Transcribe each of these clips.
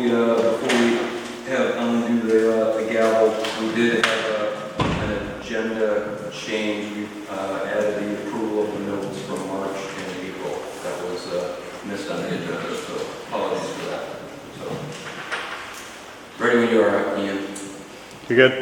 have undo the gavel, we did have an agenda change. We added the approval of the notes from March and April. That was missed on the agenda, so apologies for that. So, ready when you are, Ian. You good?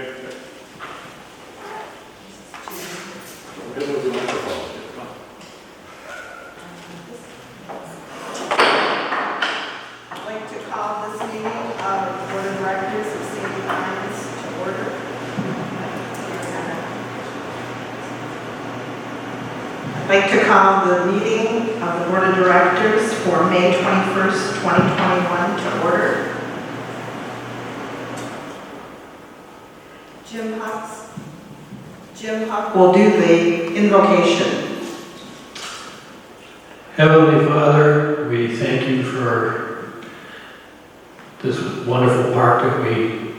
I'd like to call the meeting of the Board of Directors for May 21st, 2021 to order. Jim Huck will do the invocation. Heavenly Father, we thank you for this wonderful park that we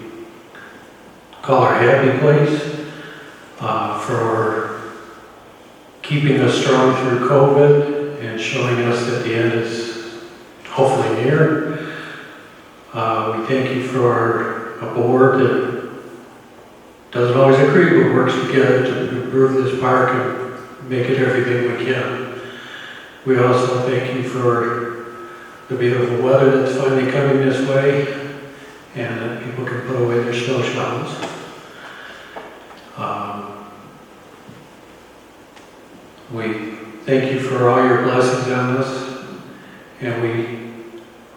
call our happy place, for keeping us strong through COVID and showing us that the end is hopefully near. We thank you for a board that doesn't always agree but works together to improve this park and make it everything we can. We also thank you for the beautiful weather that's finally coming this way and that people can put away their snow shovels. We thank you for all your blessings on us, and we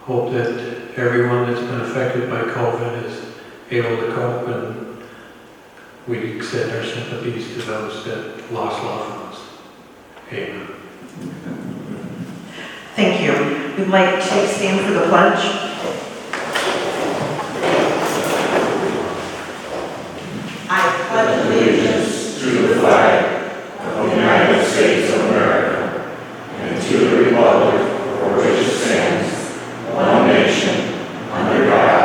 hope that everyone that's been affected by COVID is able to cope, and we extend our sympathies to those that lost loved ones. Amen. Thank you. We'd like to stand for the pledge. I pledge allegiance to the flag of the United States of America and to the republic for which it stands, one nation, under God,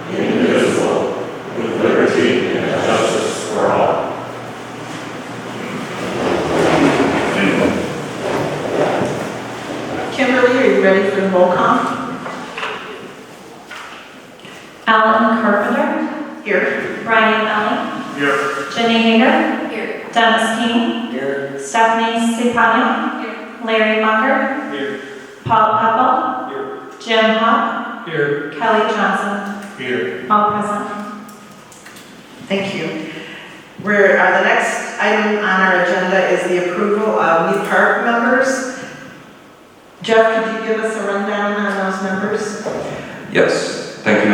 indivisible, with liberty and justice for all. Kimberly, are you ready for the roll call? Alan Carpenter. Here. Brian Elling. Here. Jenny Hager. Here. Dennis King. Here. Stephanie Stepanian. Here. Larry Munger. Here. Paul Peppel. Here. Jim Huck. Here. Kelly Johnson. Here. All present. Thank you. The next item on our agenda is the approval of new park members. Jeff, could you give us a rundown on those members? Yes, thank you.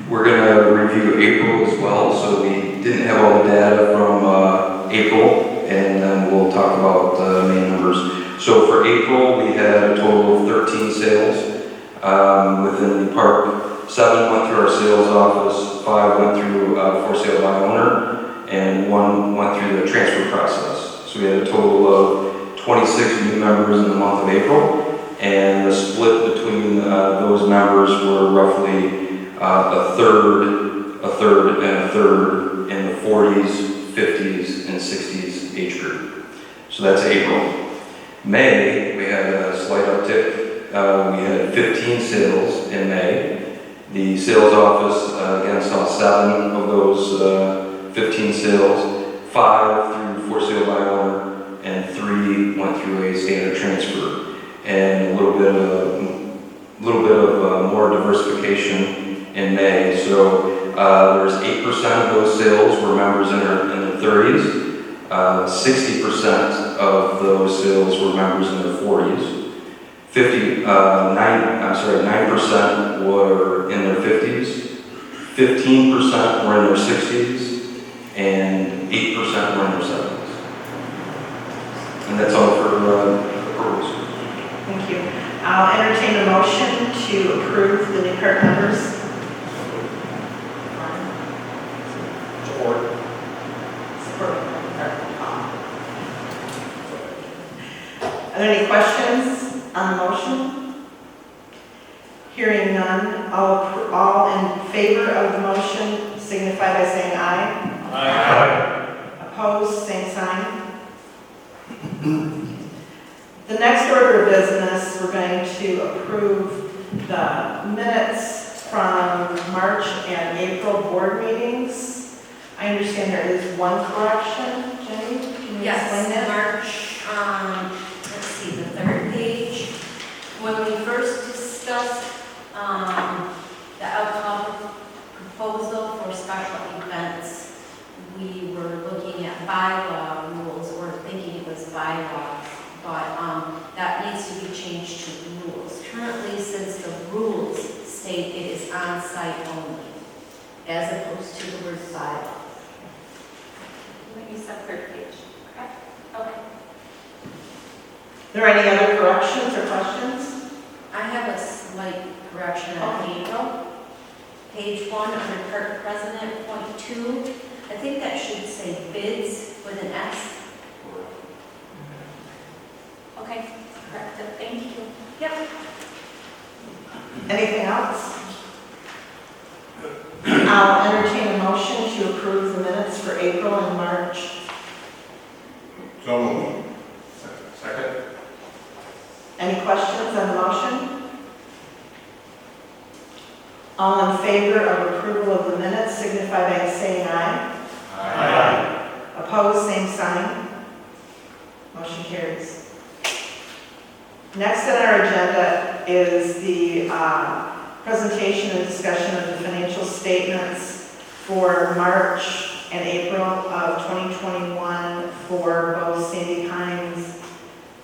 We're going to review April as well, so we didn't have all the data from April, and then we'll talk about the main numbers. So for April, we had a total of 13 sales within the park. 7 went through our sales office, 5 went through for sale by owner, and 1 went through the transfer process. So we had a total of 26 new members in the month of April, and the split between those members were roughly a third, and a third in the 40s, 50s, and 60s age group. So that's April. May, we had a slight uptick. We had 15 sales in May. The sales office again saw 7 of those 15 sales, 5 through for sale by owner, and 3 went through a standard transfer, and a little bit of more diversification in May. So there's 8% of those sales were members in their 30s, 60% of those sales were members in their 40s, 9% were in their 50s, 15% were in their 60s, and 8% were in their 70s. And that's all for approvals. Thank you. I'll entertain a motion to approve the new park members. Support. Are there any questions on the motion? Hearing none, all in favor of the motion signify by saying aye. Aye. Opposed, same sign. The next order of business, we're going to approve the minutes from March and April board meetings. I understand there is one correction. Jenny, can you explain that? March, let's see, the third page. When we first discussed the alcohol proposal for special events, we were looking at bylaw rules, or thinking it was bylaws, but that needs to be changed to rules. Currently, since the rules state it is on-site only, as opposed to the word bylaw. What you said, third page. Okay. Okay. Are there any other corrections or questions? I have a slight correction on April. Page 1, under Park President, point 2. I think that should say bids with an S. Okay. Corrected. Thank you. Yep. Anything else? I'll entertain a motion to approve the minutes for April and March. So moved. Second. Any questions on the motion? All in favor of approval of the minutes signify by saying aye. Aye. Opposed, same sign. Motion carries. Next on our agenda is the presentation and discussion of the financial statements for March and April of 2021 for both Sandy Pines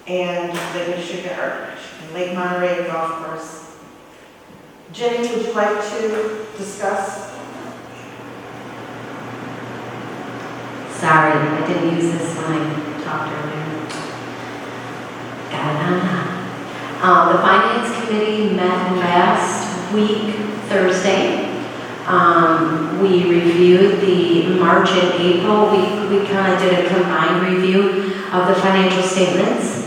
and Lake Monterey Golf Course. Jenny, would you like to discuss? Sorry, I didn't use this when I talked earlier. Got it on. The Finance Committee met last week, Thursday. We reviewed the March and April. We kind of did a combined review of the financial statements.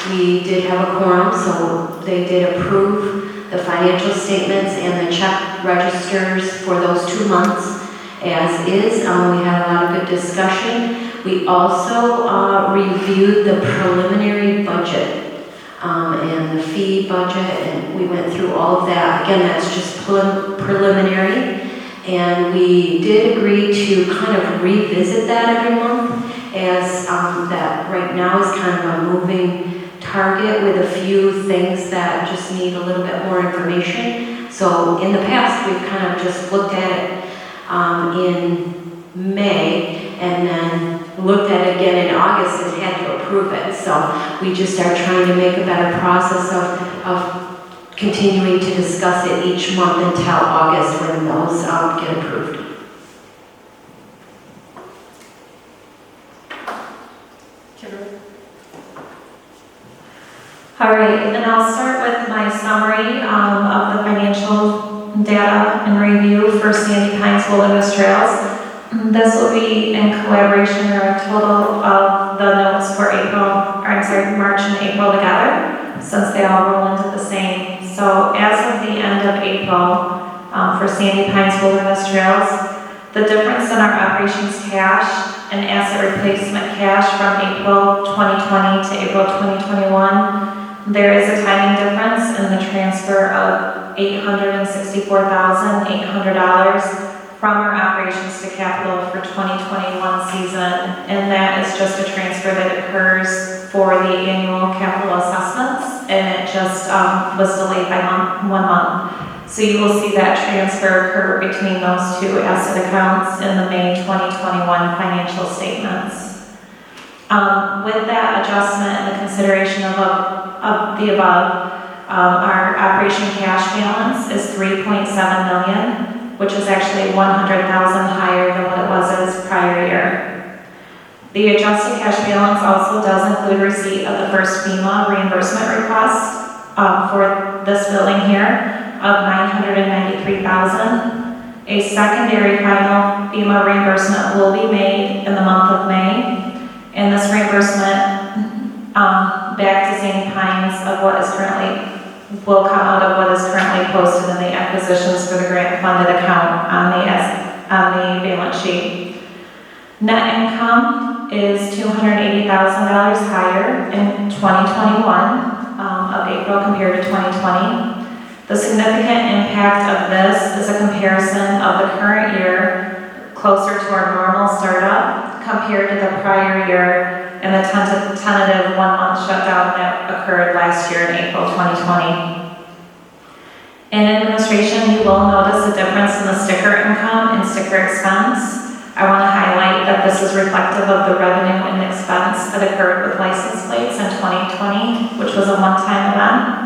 We did have a quorum, so they did approve the financial statements and the check registers for those 2 months as is. We had a lot of good discussion. We also reviewed the preliminary budget and the fee budget, and we went through all of that. Again, that's just preliminary, and we did agree to kind of revisit that every month, as that right now is kind of a moving target with a few things that just need a little bit more information. So in the past, we've kind of just looked at it in May and then looked at it again in August and had to approve it. So we just are trying to make a better process of continuing to discuss it each month until August when those get approved. All right, and I'll start with my summary of the financial data and review for Sandy Pines Wilderness Trails. This will be in collaboration or a total of the notes for March and April together, since they all roll into the same. So as of the end of April, for Sandy Pines Wilderness Trails, the difference in our operations cash and asset replacement cash from April 2020 to April 2021, there is a timing difference in the transfer of $864,800 from our operations to capital for 2021 season, and that is just a transfer that occurs for the annual capital assessments, and it just was delayed by 1 month. So you will see that transfer occur between those two asset accounts in the May 2021 financial statements. With that adjustment and the consideration of the above, our operation cash balance is $3.7 million, which is actually $100,000 higher than what it was as prior year. The adjusted cash balance also does include receipt of the first FEMA reimbursement request for this building here of $993,000. A secondary final FEMA reimbursement will be made in the month of May. And this reimbursement back to Sandy Pines of what is will come out of what is currently posted in the acquisitions for the grant funded account on the balance sheet. Net income is $280,000 higher in 2021 of April compared to 2020. The significant impact of this is a comparison of the current year closer to our normal startup compared to the prior year and the tentative 1-month shutdown that occurred last year in April 2020. In administration, you will notice a difference in the sticker income and sticker expense. I want to highlight that this is reflective of the revenue and expense that occurred with license plates in 2020, which was a one-time event.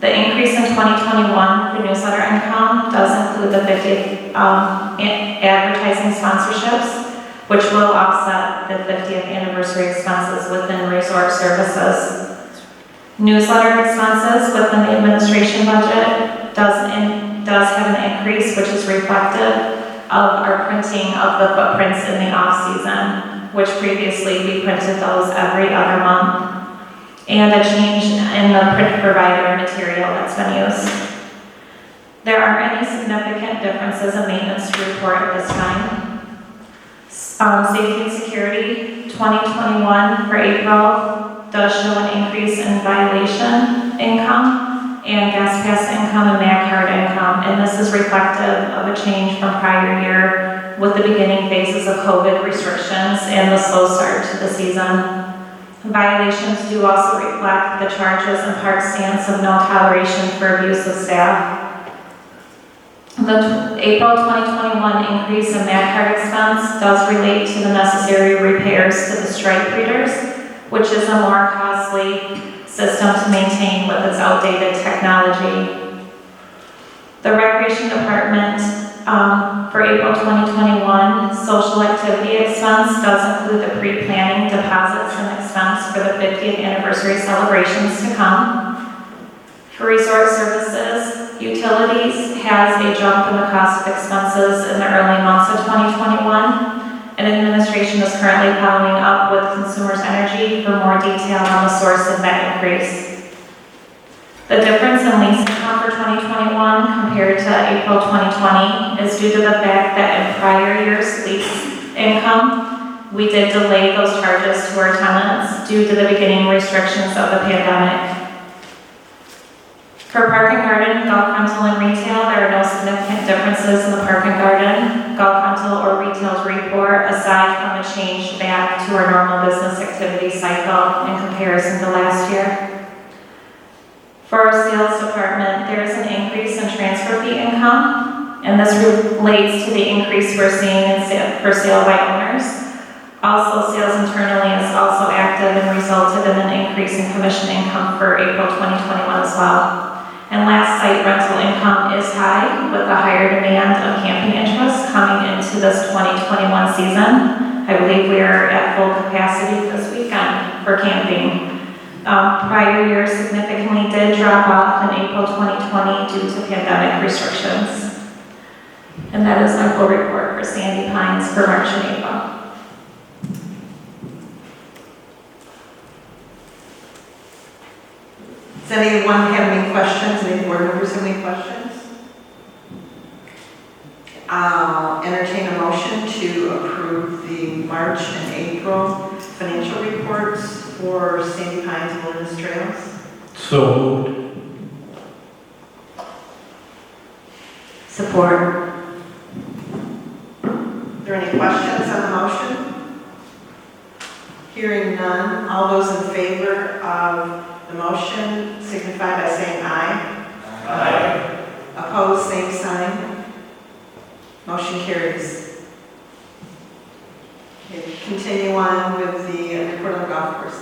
The increase in 2021 for newsletter income does include the 50th advertising sponsorships, which will offset the 50th anniversary expenses within resort services. Newsletter expenses within the administration budget does have an increase, which is reflective of our printing of the footprints in the off-season, which previously we printed those every other month, and a change in the print provider material that's been used. There aren't any significant differences in maintenance to report at this time. Safety and security, 2021 for April does show an increase in violation income and gas pass income and MAG card income, and this is reflective of a change from prior year with the beginning phases of COVID restrictions and the slow start to the season. Violations do also reflect the charges and park stance of no toleration for abuse of staff. The April 2021 increase in MAG card expense does relate to the necessary repairs to the stripe readers, which is a more costly system to maintain with its outdated technology. The Recreation Department for April 2021, social activity expense does include the pre-planning deposits and expense for the 50th anniversary celebrations to come. For resort services, utilities has a jump in the cost of expenses in the early months of 2021, and administration is currently following up with Consumers Energy for more detail on the source of that increase. The difference in lease income for 2021 compared to April 2020 is due to the fact that in prior years' lease income, we did delay those charges to our tenants due to the beginning restrictions of the pandemic. For park and garden, golf rental, and retail, there are no significant differences in the park and garden, golf rental, or retail's report aside from a change back to our normal business activity cycle in comparison to last year. For our sales department, there is an increase in transfer fee income, and this relates to the increase we're seeing for sale by owners. Also, sales internally is also active and resulted in an increase in commission income for April 2021 as well. And last, site rental income is high with a higher demand of camping interest coming into this 2021 season. I believe we are at full capacity this weekend for camping. Prior years significantly did drop off in April 2020 due to pandemic restrictions. And that is my full report for Sandy Pines for March and April. Does anyone have any questions? Any board members have any questions? I'll entertain a motion to approve the March and April financial reports for Sandy Pines Wilderness Trails. So moved. Support. Are there any questions on the motion? Hearing none, all those in favor of the motion signify by saying aye. Aye. Opposed, same sign. Motion carries. Okay, continue on with the report on the golf course.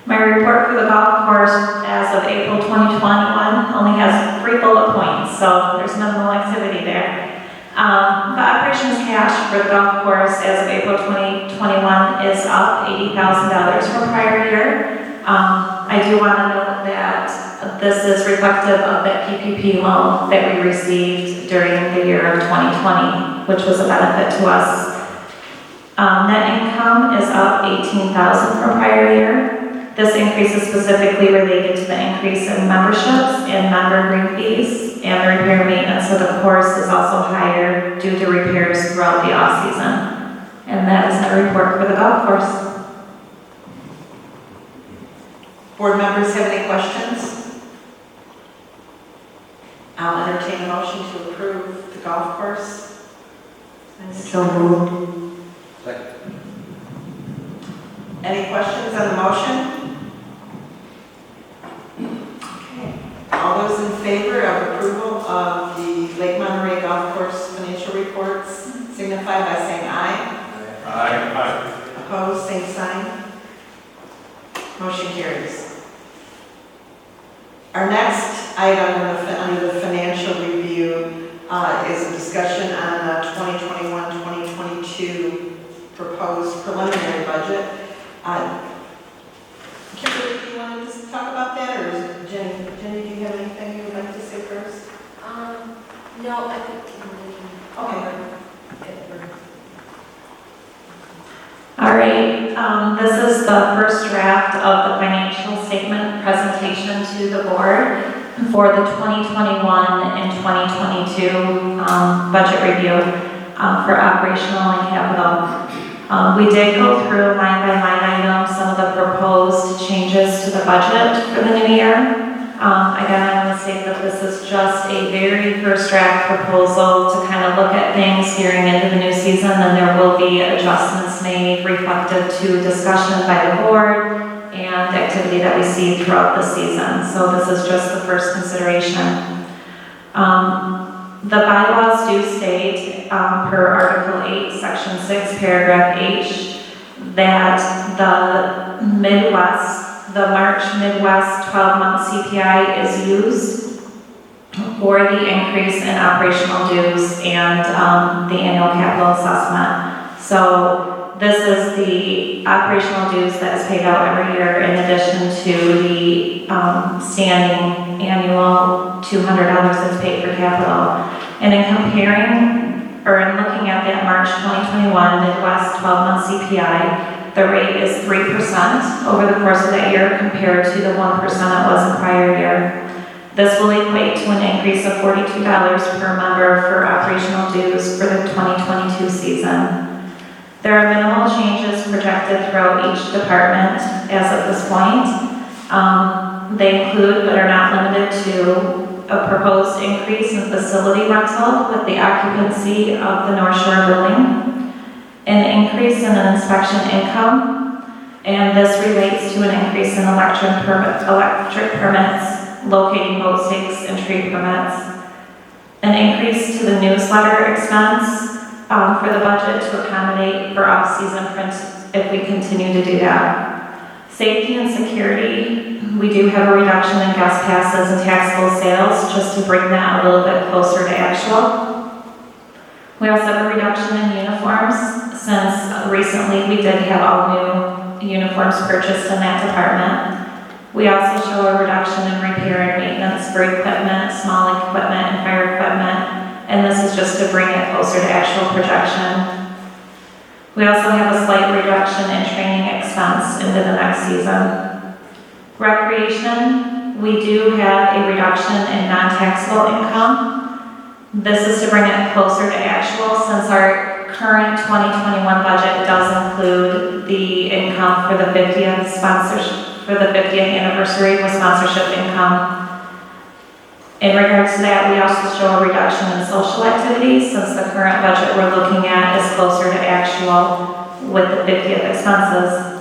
My report for the golf course as of April 2021 only has 3 bullet points, so there's minimal activity there. The operations cash for the golf course as of April 2021 is up $80,000 from prior year. I do want to note that this is reflective of that PPP loan that we received during the year of 2020, which was a benefit to us. Net income is up $18,000 from prior year. This increase is specifically related to the increase in memberships and member green fees, and the repair and maintenance of the course is also higher due to repairs throughout the off-season. And that is my report for the golf course. Board members have any questions? motion to approve the golf course? So moved. Any questions on the motion? Okay. All those in favor of approval of the Lake Monterey Golf Course financial reports signify by saying aye. Aye. Opposed, same sign. Motion carries. Our next item under the financial review is a discussion on the 2021-2022 proposed preliminary budget. Kimberly, do you want to talk about that, or is Jenny? Jenny, do you have anything you would like to say first? No, I think Kimberly can. Okay. All right, this is the first draft of the financial statement presentation to the board for the 2021 and 2022 budget review for operational and capital. We did go through line by line item some of the proposed changes to the budget for the new year. Again, I want to say that this is just a very first draft proposal to kind of look at things gearing into the new season, and there will be adjustments made reflective to discussion by the board and activity that we see throughout the season. So this is just the first consideration. The bylaws do state, per Article 8, Section 6, Paragraph H, that the March Midwest 12-month CPI is used for the increase in operational dues and the annual capital assessment. So this is the operational dues that is paid out every year in addition to the standing annual $200 that's paid for capital. And in comparing, or in looking at that March 2021 Midwest 12-month CPI, the rate is 3% over the course of that year compared to the 1% it was in prior year. This will equate to an increase of $42 per member for operational dues for the 2022 season. There are minimal changes projected throughout each department as of this point. They include, but are not limited to, a proposed increase in facility rental with the occupancy of the North Shore building, an increase in an inspection income, and this relates to an increase in electric permits, locating boat stakes and tree permits, an increase to the newsletter expense for the budget to accommodate for off-season print if we continue to do that. Safety and security, we do have a reduction in guest passes and taxable sales just to bring that a little bit closer to actual. We also have a reduction in uniforms since recently we did have all new uniforms purchased in that department. We also show a reduction in repair and maintenance for equipment, small equipment, and fire equipment, and this is just to bring it closer to actual projection. We also have a slight reduction in training expense into the next season. Recreation, we do have a reduction in non-taxable income. This is to bring it closer to actual since our current 2021 budget does include the income for the 50th sponsorship, for the 50th anniversary with sponsorship income. In regards to that, we also show a reduction in social activities since the current budget we're looking at is closer to actual with the 50th expenses.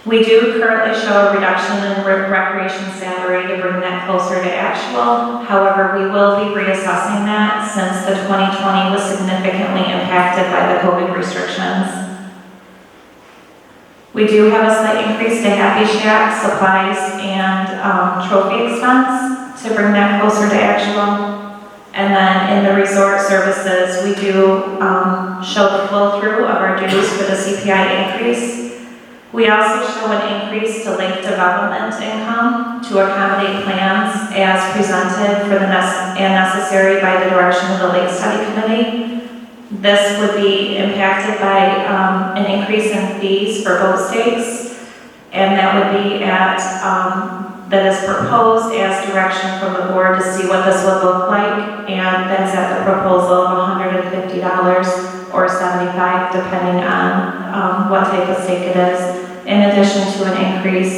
We do currently show a reduction in recreation salary to bring that closer to actual. However, we will be reassessing that since the 2020 was significantly impacted by the COVID restrictions. We do have a slight increase to Happy Shack supplies and trophy expense to bring that closer to actual. And then in the resort services, we do show the flow through of our dues for the CPI increase. We also show an increase to lake development income to accommodate plans as presented for the and necessary by the direction of the Lake Study Committee. This would be impacted by an increase in fees for boat stakes, and that would be at that is proposed as direction from the board to see what this would look like, and that's at the proposal of $150 or $75 depending on what type of stake it is, in addition to an increase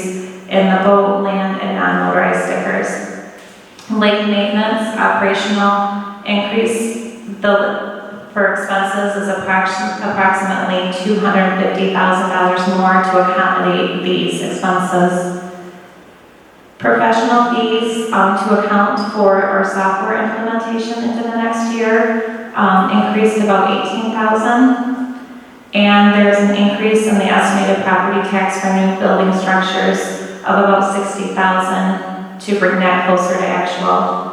in the boat, land, and non-motorized stickers. Lake maintenance operational increase for expenses is approximately $250,000 more to accommodate these expenses. Professional fees to account for our software implementation into the next year increased about $18,000. And there's an increase in the estimated property tax for new building structures of about $60,000 to bring that closer to actual.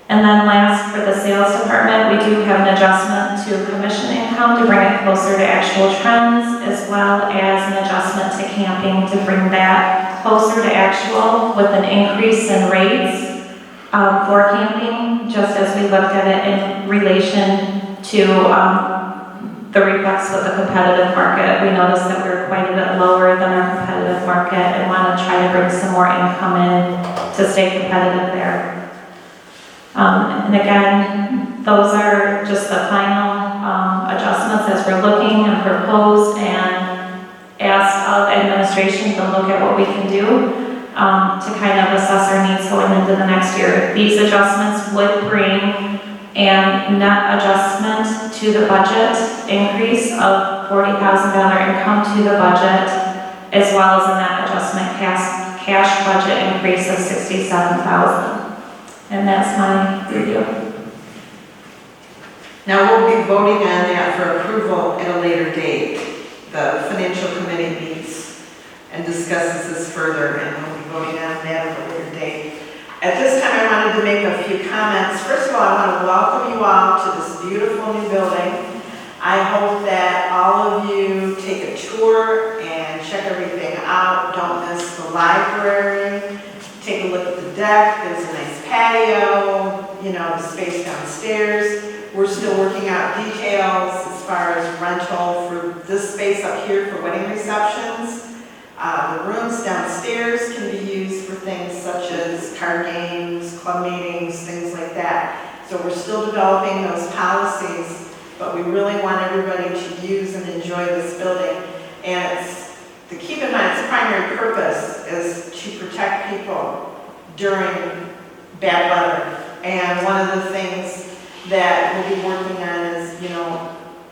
And then last, for the sales department, we do have an adjustment to commission income to bring it closer to actual trends, as well as an adjustment to camping to bring that closer to actual with an increase in rates for camping, just as we looked at it in relation to the reflex with the competitive market. We noticed that we were quite a bit lower than our competitive market and want to try to bring some more income in to stay competitive there. And again, those are just the final adjustments as we're looking and proposed and asked of administration to look at what we can do to kind of assess our needs going into the next year. These adjustments would bring a net adjustment to the budget increase of $40,000 income to the budget, as well as a net adjustment cash budget increase of $67,000. And that's my review. Now, we'll be voting on that for approval at a later date. The financial committee meets and discusses this further, and we'll be voting on that at a later date. At this time, I wanted to make a few comments. First of all, I want to welcome you all to this beautiful new building. I hope that all of you take a tour and check everything out. Don't miss the library. Take a look at the deck. There's a nice patio, the space downstairs. We're still working out details as far as rental for this space up here for wedding receptions. The rooms downstairs can be used for things such as card games, club meetings, things like that. So we're still developing those policies, but we really want everybody to use and enjoy this building. And to keep in mind, its primary purpose is to protect people during bad weather. And one of the things that we'll be working on is,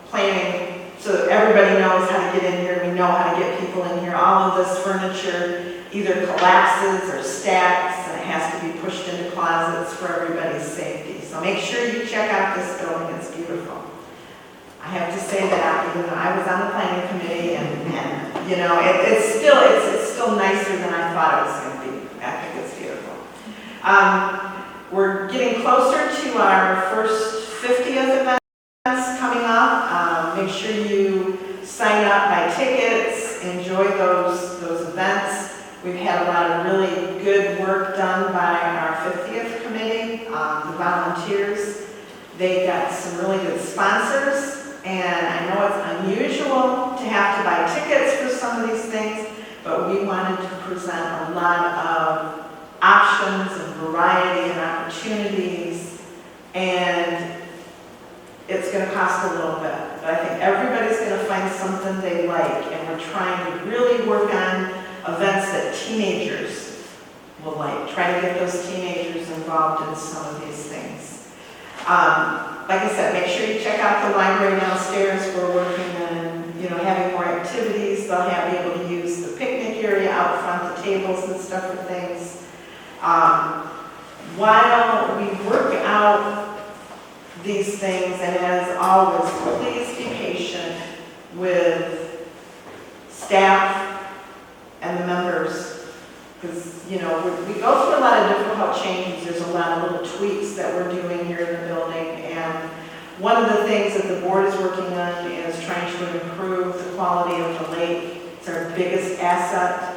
planning so that everybody knows how to get in here. We know how to get people in here. All of this furniture either collapses or stacks, and it has to be pushed into closets for everybody's safety. So make sure you check out this building. It's beautiful. I have to say that, even though I was on the planning committee, and it's still nicer than I thought it was going to be. I think it's beautiful. We're getting closer to our first 50th event coming up. Make sure you sign up, buy tickets, enjoy those events. We've had a lot of really good work done by our 50th committee, the volunteers. They got some really good sponsors, and I know it's unusual to have to buy tickets for some of these things, but we wanted to present a lot of options and variety and opportunities, and it's going to cost a little bit, but I think everybody's going to find something they like, and we're trying to really work on events that teenagers will like. Try to get those teenagers involved in some of these things. Like I said, make sure you check out the library downstairs. We're working on, having more activities. They'll be able to use the picnic area out front, the tables and stuff for things. While we work out these things, and as always, please be patient with staff and the members, because we go through a lot of difficult changes. There's a lot of little tweaks that we're doing here in the building, and one of the things that the board is working on is trying to improve the quality of the lake. It's our biggest asset.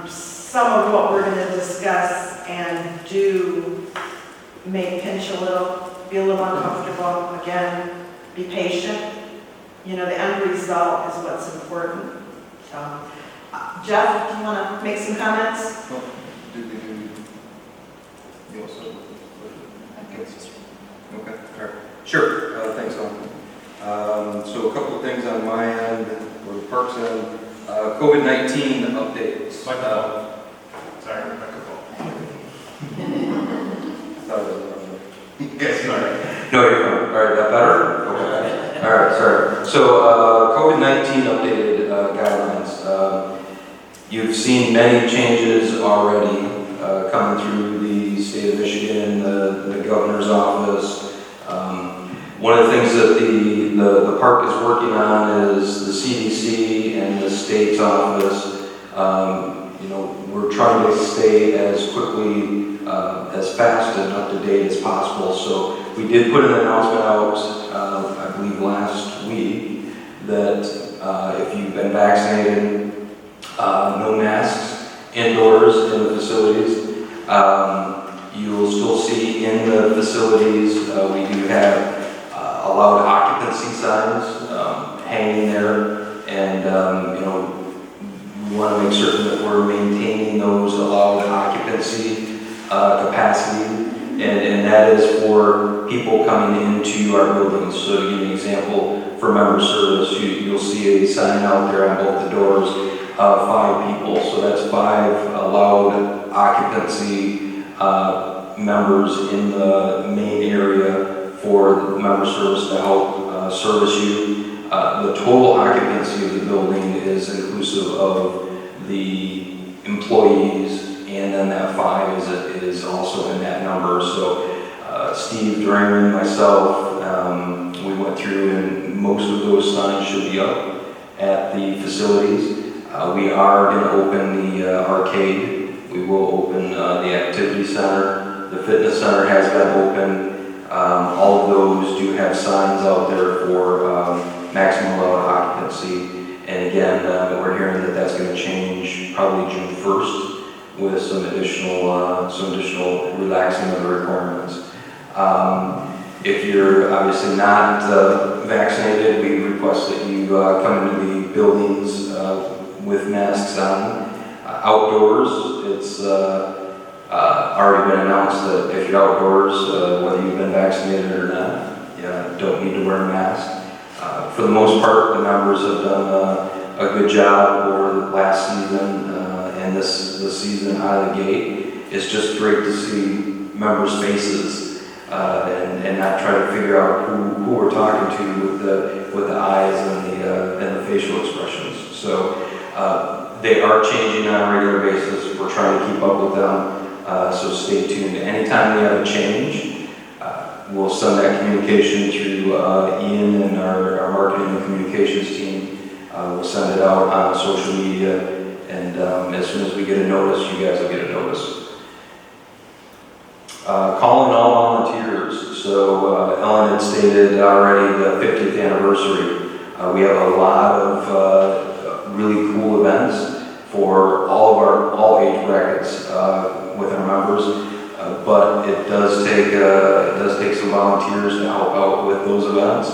Some of what we're going to discuss and do may pinch a little, be a little uncomfortable. Again, be patient. The end result is what's important. So, Jeff, do you want to make some comments? Well, you also? Okay, all right. Sure, thanks, Alan. So a couple of things on my end, or the parks end. COVID-19 updates. Sorry, microphone. COVID-19 updated guidelines. You've seen many changes already coming through the state of Michigan, the governor's office. One of the things that the park is working on is the CDC and the state's office. We're trying to stay as quickly, as fast and up to date as possible. So we did put an announcement out, I believe last week, that if you've been vaccinated, no masks indoors in the facilities. You'll still see in the facilities, we do have allowed occupancy signs hanging there, and we want to make certain that we're maintaining those allowed occupancy capacity, and that is for people coming into our buildings. So to give you an example, for member service, you'll see a sign out there on both the doors, 5 people. So that's 5 allowed occupancy members in the main area for the member service to help service you. The total occupancy of the building is inclusive of the employees, and then that 5 is also in that number. So Steve, Draymond, myself, we went through, and most of those signs should be up at the facilities. We are going to open the arcade. We will open the activity center. The fitness center has been open. All of those do have signs out there for maximum allowed occupancy. And again, we're hearing that that's going to change probably June 1st with some additional relaxing of the requirements. If you're obviously not vaccinated, we request that you come into the buildings with masks on. Outdoors, it's already been announced that if you're outdoors, whether you've been vaccinated or not, you don't need to wear a mask. For the most part, the members have done a good job over the last season and this season out of the gate. It's just great to see members' faces and not try to figure out who we're talking to with the eyes and the facial expressions. So they are changing on a regular basis. We're trying to keep up with them, so stay tuned. Anytime we have a change, we'll send that communication through Ian and our marketing and communications team. We'll send it out on social media, and as soon as we get a notice, you guys will get a notice. Calling all volunteers. So Ellen had stated already the 50th anniversary. We have a lot of really cool events for all age brackets with our members. But it does take some volunteers to help out with those events.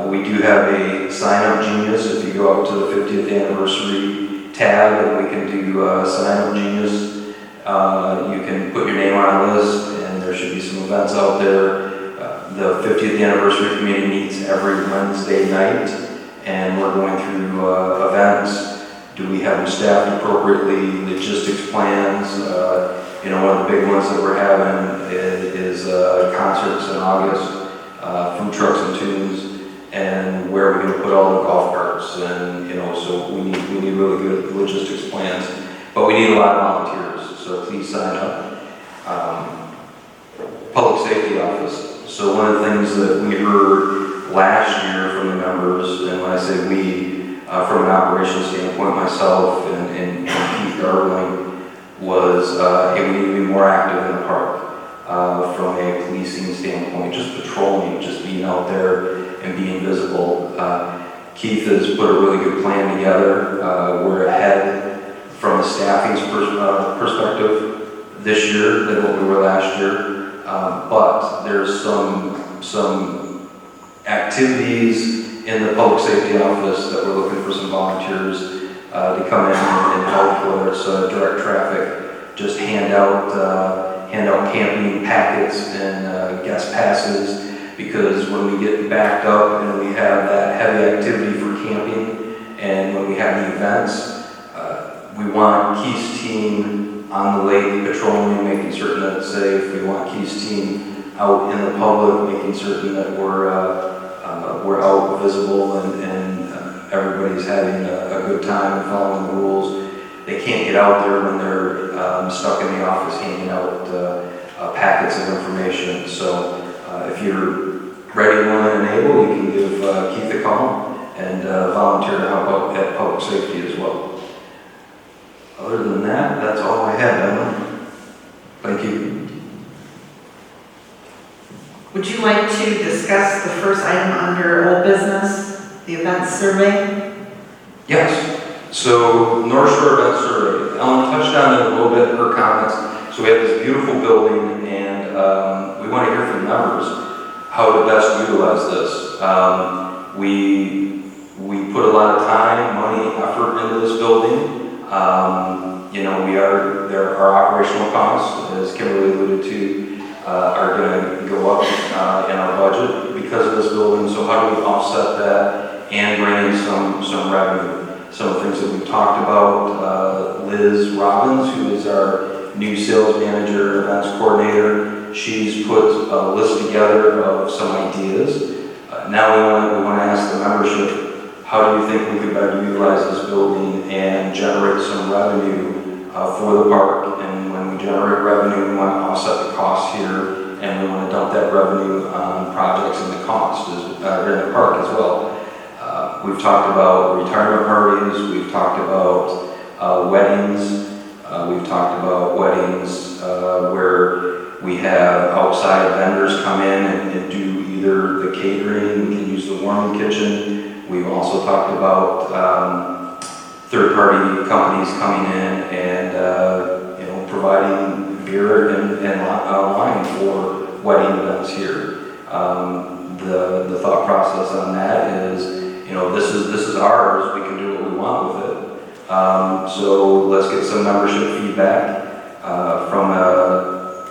We do have a Sign Up Genius. If you go out to the 50th anniversary tab, and we can do Sign Up Genius. You can put your name on a list, and there should be some events out there. The 50th anniversary committee meets every Wednesday night, and we're going through events. Do we have them staffed appropriately? Logistics plans. One of the big ones that we're having is concerts in August, food trucks and tunes, and where we're going to put all the golf carts, and so we need really good logistics plans, but we need a lot of volunteers. So please sign up. Public Safety Office. So one of the things that we heard last year from the members, and when I say we, from an operations standpoint, myself and Keith Garling, was we need to be more active in the park from a policing standpoint, just patrolling, just being out there and being visible. Keith has put a really good plan together. We're ahead from a staffing perspective this year than what we were last year, but there's some activities in the public safety office that we're looking for some volunteers to come in and help, whether it's direct traffic, just hand out camping packets and guest passes, because when we get backed up and we have that heavy activity for camping, and when we have the events, we want Keith's team on the lake patrolling, making certain that it's safe. We want Keith's team out in the public, making certain that we're out visible and everybody's having a good time and following the rules. They can't get out there when they're stuck in the office handing out packets of information. So if you're ready, willing, and able, you can give Keith a call and volunteer to help out at public safety as well. Other than that, that's all I had, Emma. Thank you. Would you like to discuss the first item under old business, the event survey? Yes. So North Shore Event Survey. Ellen touched on it a little bit in her comments. So we have this beautiful building, and we want to hear from members how to best utilize this. We put a lot of time, money, effort into this building. You know, there are operational costs, as Kimberly alluded to, are going to go up in our budget because of this building. So how do we offset that and bring in some revenue? Some of the things that we've talked about, Liz Robbins, who is our new sales manager, events coordinator, she's put a list together of some ideas. Now we want to ask the membership, how do you think we could better utilize this building and generate some revenue for the park? And when we generate revenue, we want to offset the costs here, and we want to dump that revenue on projects in the cost in the park as well. We've talked about retirement parties, we've talked about weddings, we've talked about weddings where we have outside vendors come in and do either the catering, we can use the warming kitchen. We've also talked about third-party companies coming in and you know, providing beer and wine for wedding events here. The thought process on that is, you know, this is ours. We can do what we want with it. So let's get some membership feedback from.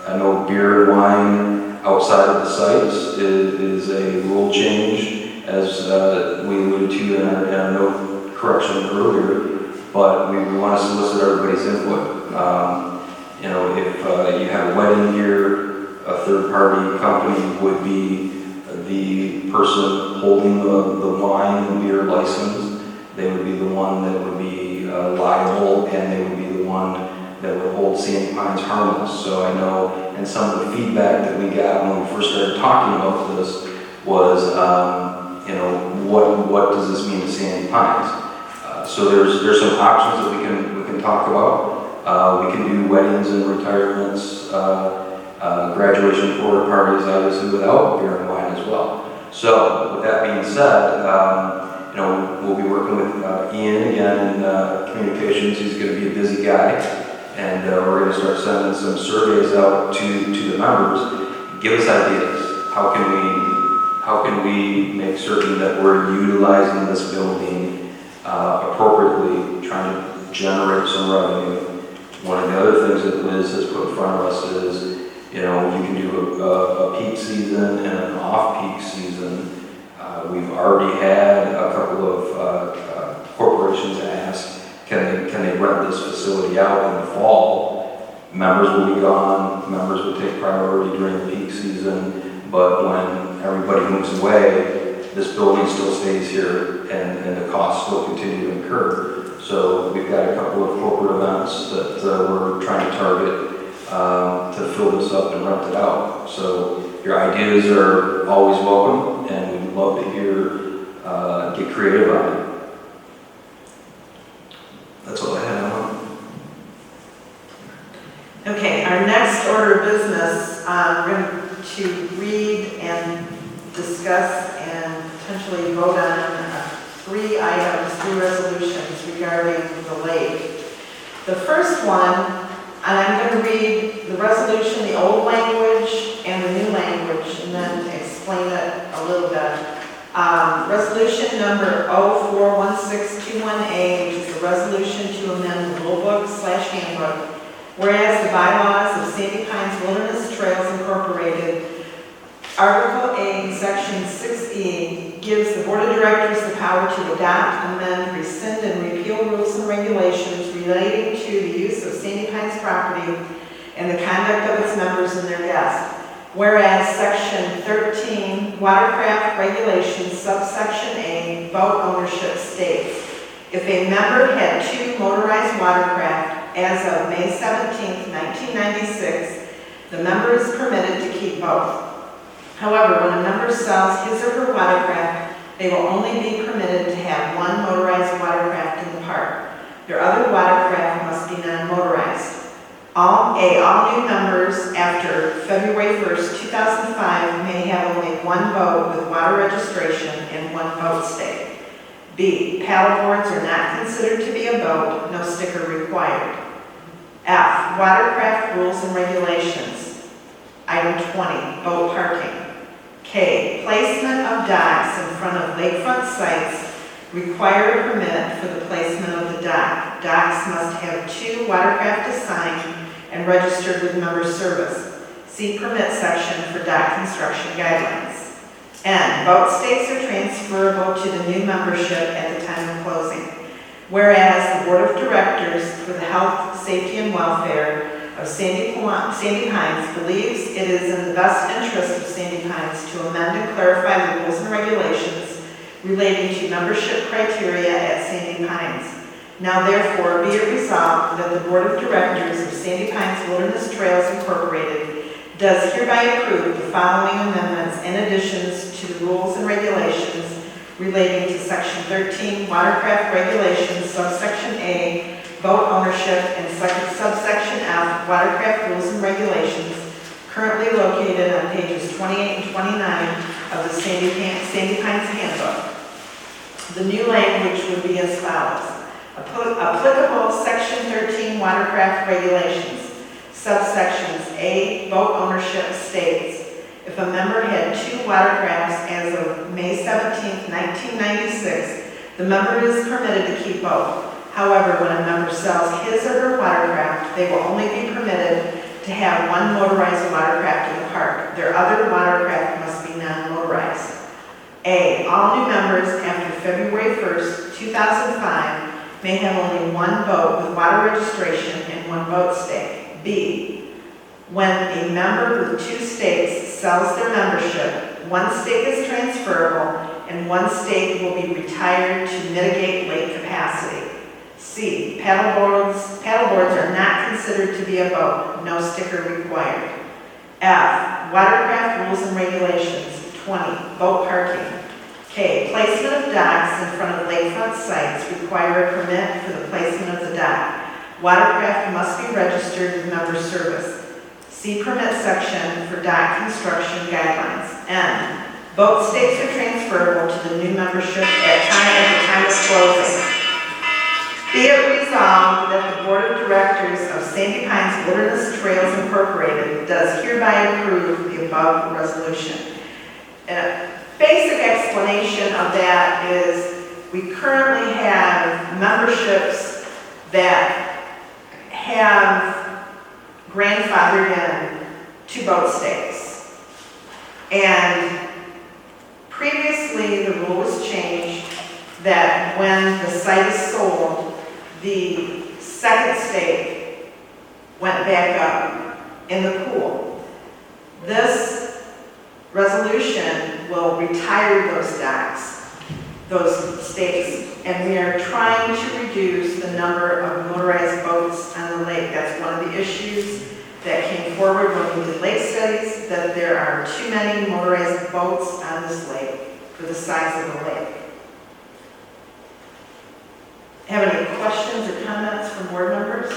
I know beer and wine outside of the sites is a rule change, as we alluded to in our note correction earlier. But we want to solicit everybody's input. You know, if you have a wedding here, a third-party company would be the person holding the wine and beer license. They would be the one that would be liable, and they would be the one that would hold Sandy Pines harmless. So I know, and some of the feedback that we got when we first started talking about this was, you know, what does this mean to Sandy Pines? So there's some options that we can talk about. We can do weddings and retirements, graduation forward parties, obviously without beer and wine as well. So with that being said, you know, we'll be working with Ian again in communications. He's going to be a busy guy, and we're going to start sending some surveys out to the members. Give us ideas. How can we make certain that we're utilizing this building appropriately, trying to generate some revenue? One of the other things that Liz has put in front of us is, you know, you can do a peak season and an off-peak season. We've already had a couple of corporations ask, can they rent this facility out in the fall? Members will be gone, members will take priority during the peak season, but when everybody moves away, this building still stays here and the costs still continue to incur. So we've got a couple of corporate events that we're trying to target to fill this up and rent it out. So your ideas are always welcome, and we'd love to hear, get creative on it. That's all I have. Okay, our next order of business, we're going to read and discuss and potentially vote on 3 items, 3 resolutions regarding the lake. The first one, and I'm going to read the resolution, the old language and the new language, and then explain it a little bit. Resolution number 041621A, which is the resolution to amend the rule book / handbook. Whereas the bylaws of Sandy Pines Wilderness Trails Incorporated, Article A, Section 6E, gives the Board of Directors the power to adopt, amend, rescind, and repeal rules and regulations relating to the use of Sandy Pines property and the conduct of its members and their guests. Whereas Section 13, Watercraft Regulations, Subsection A, Boat Ownership states, If a member had 2 motorized watercraft as of May 17, 1996, the member is permitted to keep both. However, when a member sells his or her watercraft, they will only be permitted to have 1 motorized watercraft in the park. Their other watercraft must be non-motorized. All new members after February 1st, 2005 may have only 1 boat with water registration and 1 boat stay. B, paddleboards are not considered to be a boat, no sticker required. F, watercraft rules and regulations. Item 20, boat parking. K, placement of docks in front of lakefront sites require a permit for the placement of the dock. Docks must have 2 watercraft assigned and registered with member service. See permit section for dock construction guidelines. N, boat stakes are transferable to the new membership at the time of closing. Whereas the Board of Directors for the Health, Safety, and Welfare of Sandy Pines believes it is in the best interest of Sandy Pines to amend and clarify the rules and regulations relating to membership criteria at Sandy Pines. Now therefore be it resolved that the Board of Directors of Sandy Pines Wilderness Trails Incorporated does hereby approve the following amendments and additions to the rules and regulations relating to Section 13, Watercraft Regulations, Subsection A, Boat Ownership, and Subsection F, Watercraft Rules and Regulations, currently located on pages 28 and 29 of the Sandy Pines Handbook. The new language would be as follows. Applicable Section 13 Watercraft Regulations, subsections A, boat ownership states, if a member had 2 watercrafts as of May 17, 1996, the member is permitted to keep both. However, when a member sells his or her watercraft, they will only be permitted to have 1 motorized watercraft in the park. Their other watercraft must be non-motorized. A, all new members after February 1st, 2005 may have only 1 boat with water registration and 1 boat stake. B, when a member with 2 stakes sells their membership, 1 stake is transferable and 1 stake will be retired to mitigate lake capacity. C, paddleboards are not considered to be a boat, no sticker required. F, watercraft rules and regulations. 20, boat parking. K, placement of docks in front of lakefront sites require a permit for the placement of the dock. Watercraft must be registered with member service. See permit section for dock construction guidelines. N, boat stakes are transferable to the new membership at the time of closing. Be it resolved that the Board of Directors of Sandy Pines Wilderness Trails Incorporated does hereby approve the above resolution. A basic explanation of that is we currently have memberships that have grandfathered in 2 boat stakes. And previously the rule was changed that when the site is sold, the second stake went back up in the pool. This resolution will retire those docks, those stakes, and we are trying to reduce the number of motorized boats on the lake. That's one of the issues that came forward when we did lake studies, that there are too many motorized boats on this lake for the size of the lake. Have any questions or comments from board members?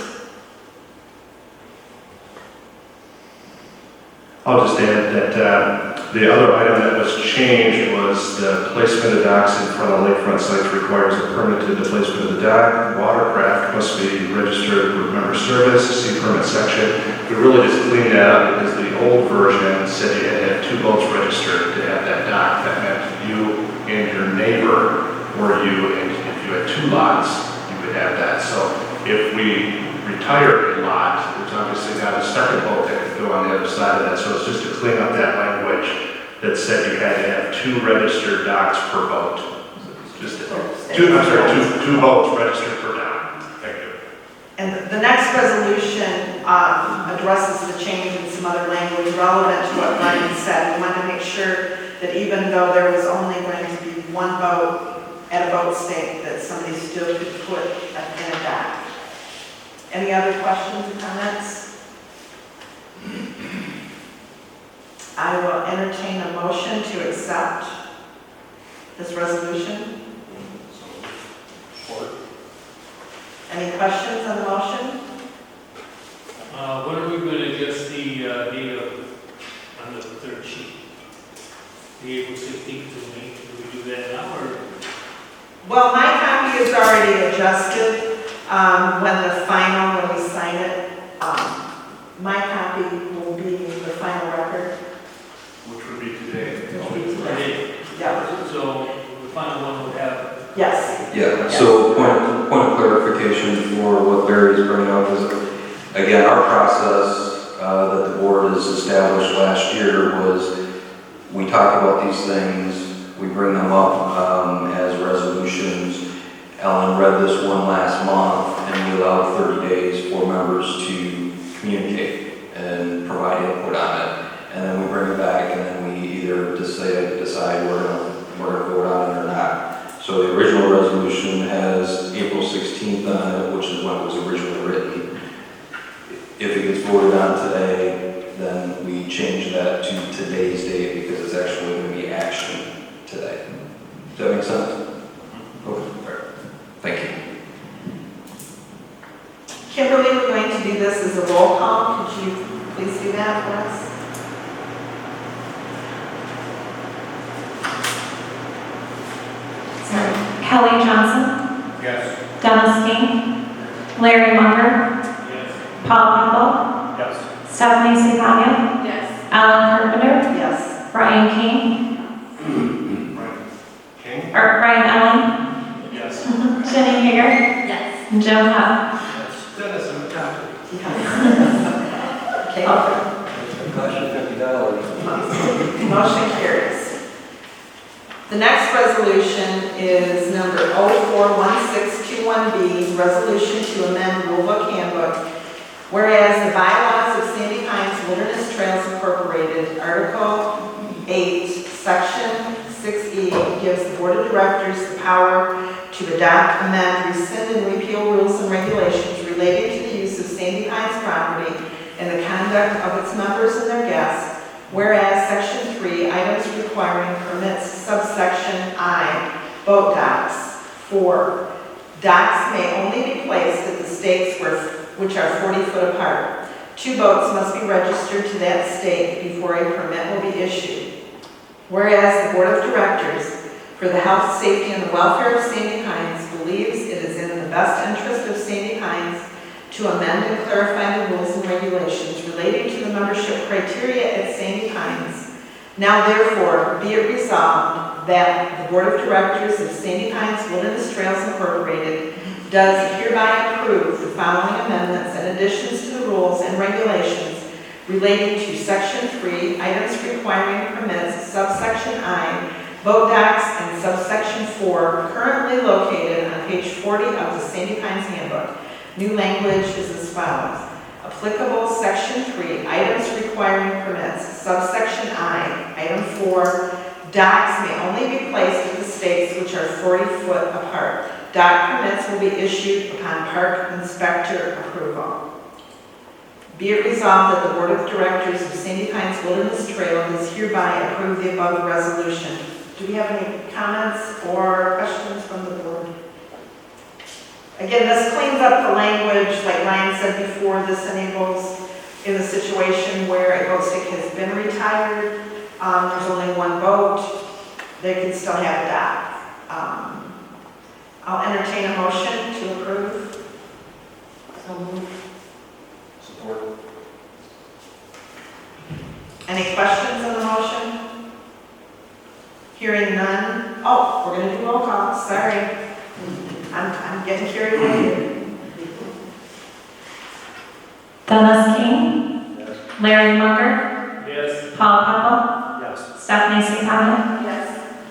I'll just add that the other item that was changed was the placement of docks in front of lakefront sites requires a permit to the placement of the dock. Watercraft must be registered with member service, see permit section. We really just cleaned that up because the old version said you had to have 2 boats registered to have that dock. That meant you and your neighbor, or you and if you had 2 lots, you could have that. So if we retire a lot, there's obviously not a second boat that could go on the other side of that. So it's just to clean up that language that said you had to have 2 registered docks per boat. Just 2 boats registered per dock. Thank you. And the next resolution addresses the change in some other language relevant to what Brian said. We wanted to make sure that even though there was only going to be 1 boat at a boat stake that somebody still could put in a dock. Any other questions or comments? I will entertain a motion to accept this resolution. Any questions on the motion? When are we going to adjust the date on the third sheet? The April 16th to May, do we do that now or? Well, my copy is already adjusted when we sign it. My copy will be the final record. Which would be today. Which will be today. Yeah. So the final one would have. Yes. Yeah, so point of clarification for what Barry is bringing up is, again, our process that the board has established last year was we talk about these things, we bring them up as resolutions. Ellen read this one last month, and we allow 30 days for members to communicate and provide input on it. And then we bring it back, and then we either decide we're gonna vote on it or not. So the original resolution has April 16th on it, which is when it was originally written. If it gets voted on today, then we change that to today's date because it's actually going to be action today. Does that make sense? Okay, all right. Thank you. Kimberly, we're going to do this as a roll call. Could you please do that for us? Kelly Johnson, Yes. Dennis King, Larry Munger, Yes. Paul Pepple, Yes. Stephanie Stefania, Yes. Alan Carpenter, Yes. Brian King, King? or Brian Allen, Yes. Jenny Hager, Yes. and Jim Huff. Dennis, I'm adopted. Okay. $50. Motion carries. The next resolution is number 041621B, resolution to amend Rulebook Handbook. Whereas the bylaws of Sandy Pines Wilderness Trails Incorporated, Article 8, Section 6E, gives the Board of Directors the power to adopt, amend, rescind, and repeal rules and regulations relating to the use of Sandy Pines property and the conduct of its members and their guests. Whereas Section 3, items requiring permits, subsection I, boat docks. 4, docks may only be placed at the stakes which are 40 foot apart. 2 boats must be registered to that stake before a permit will be issued. Whereas the Board of Directors, for the health, safety, and the welfare of Sandy Pines, believes it is in the best interest of Sandy Pines to amend and clarify the rules and regulations relating to the membership criteria at Sandy Pines. Now therefore, be it resolved that the Board of Directors of Sandy Pines Wilderness Trails Incorporated does hereby approve the following amendments and additions to the rules and regulations relating to Section 3, items requiring permits, subsection I, boat docks, and subsection 4, currently located on page 40 of the Sandy Pines Handbook. New language is as follows. Applicable Section 3, items requiring permits, subsection I, item 4, docks may only be placed at the stakes which are 40 foot apart. Dock permits will be issued upon park inspector approval. Be it resolved that the Board of Directors of Sandy Pines Wilderness Trail does hereby approve the above resolution. Do we have any comments or questions from the board? Again, this cleans up the language, like Ryan said before. This enables, in the situation where a boat stick has been retired, there's only one boat, they can still have a dock. I'll entertain a motion to approve. So moved. Support. Any questions on the motion? Hearing none. Oh, we're going to do roll call. Sorry. I'm getting carried away here. Dennis King, Yes. Larry Munger, Yes. Paul Pepple, Yes. Stephanie Stefania, Yes.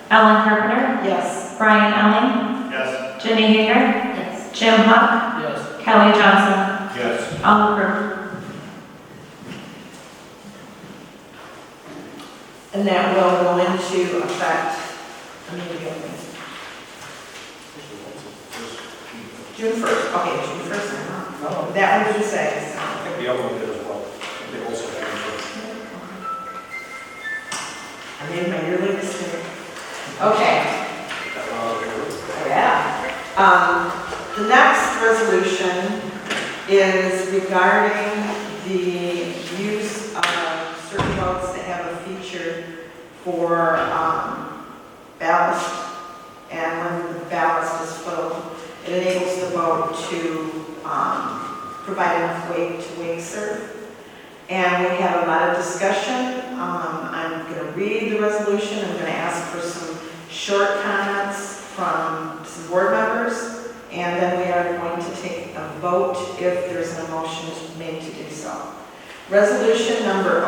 Ellen Carpenter, Yes. Brian Allen, Yes. Jenny Hager, Yes. Jim Huff, Yes. Kelly Johnson, Yes. all approved. And that will go into effect immediately. June 1st, okay, June 1st, I know. That one didn't say, so. I think the other one did as well. They also had I made my yearly mistake. Okay, oh yeah. The next resolution is regarding the use of certain boats that have a feature for ballast. And when the ballast is filled, it enables the boat to provide enough weight to wake surf. And we had a lot of discussion. I'm going to read the resolution. I'm going to ask for some short comments from some board members. And then we are going to take a vote if there's an motion made to do so. Resolution number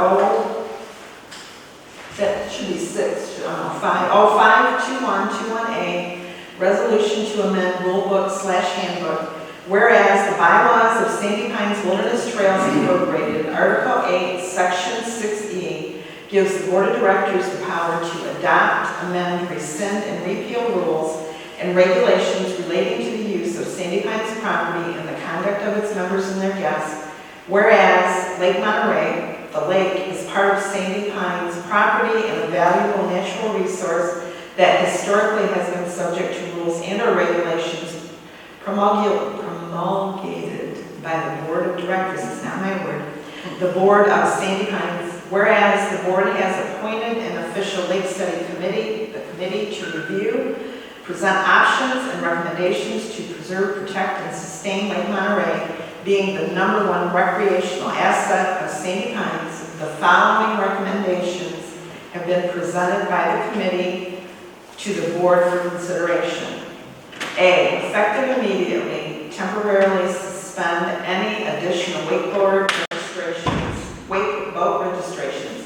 that should be 52121A, resolution to amend rule book / handbook. Whereas the bylaws of Sandy Pines Wilderness Trails Incorporated, Article 8, Section 6E, gives the Board of Directors the power to adopt, amend, rescind, and repeal rules and regulations relating to the use of Sandy Pines property and the conduct of its members and their guests. Whereas Lake Monterey, the lake, is part of Sandy Pines property and a valuable natural resource that historically has been subject to rules and/or regulations promulgated by the Board of Directors, it's not my word, the Board of Sandy Pines. Whereas the board has appointed an official lake study committee, the committee to review, present options and recommendations to preserve, protect, and sustain Lake Monterey, being the #1 recreational asset of Sandy Pines. The following recommendations have been presented by the committee to the board for consideration. A, effective immediately, temporarily suspend any additional wakeboard boat registrations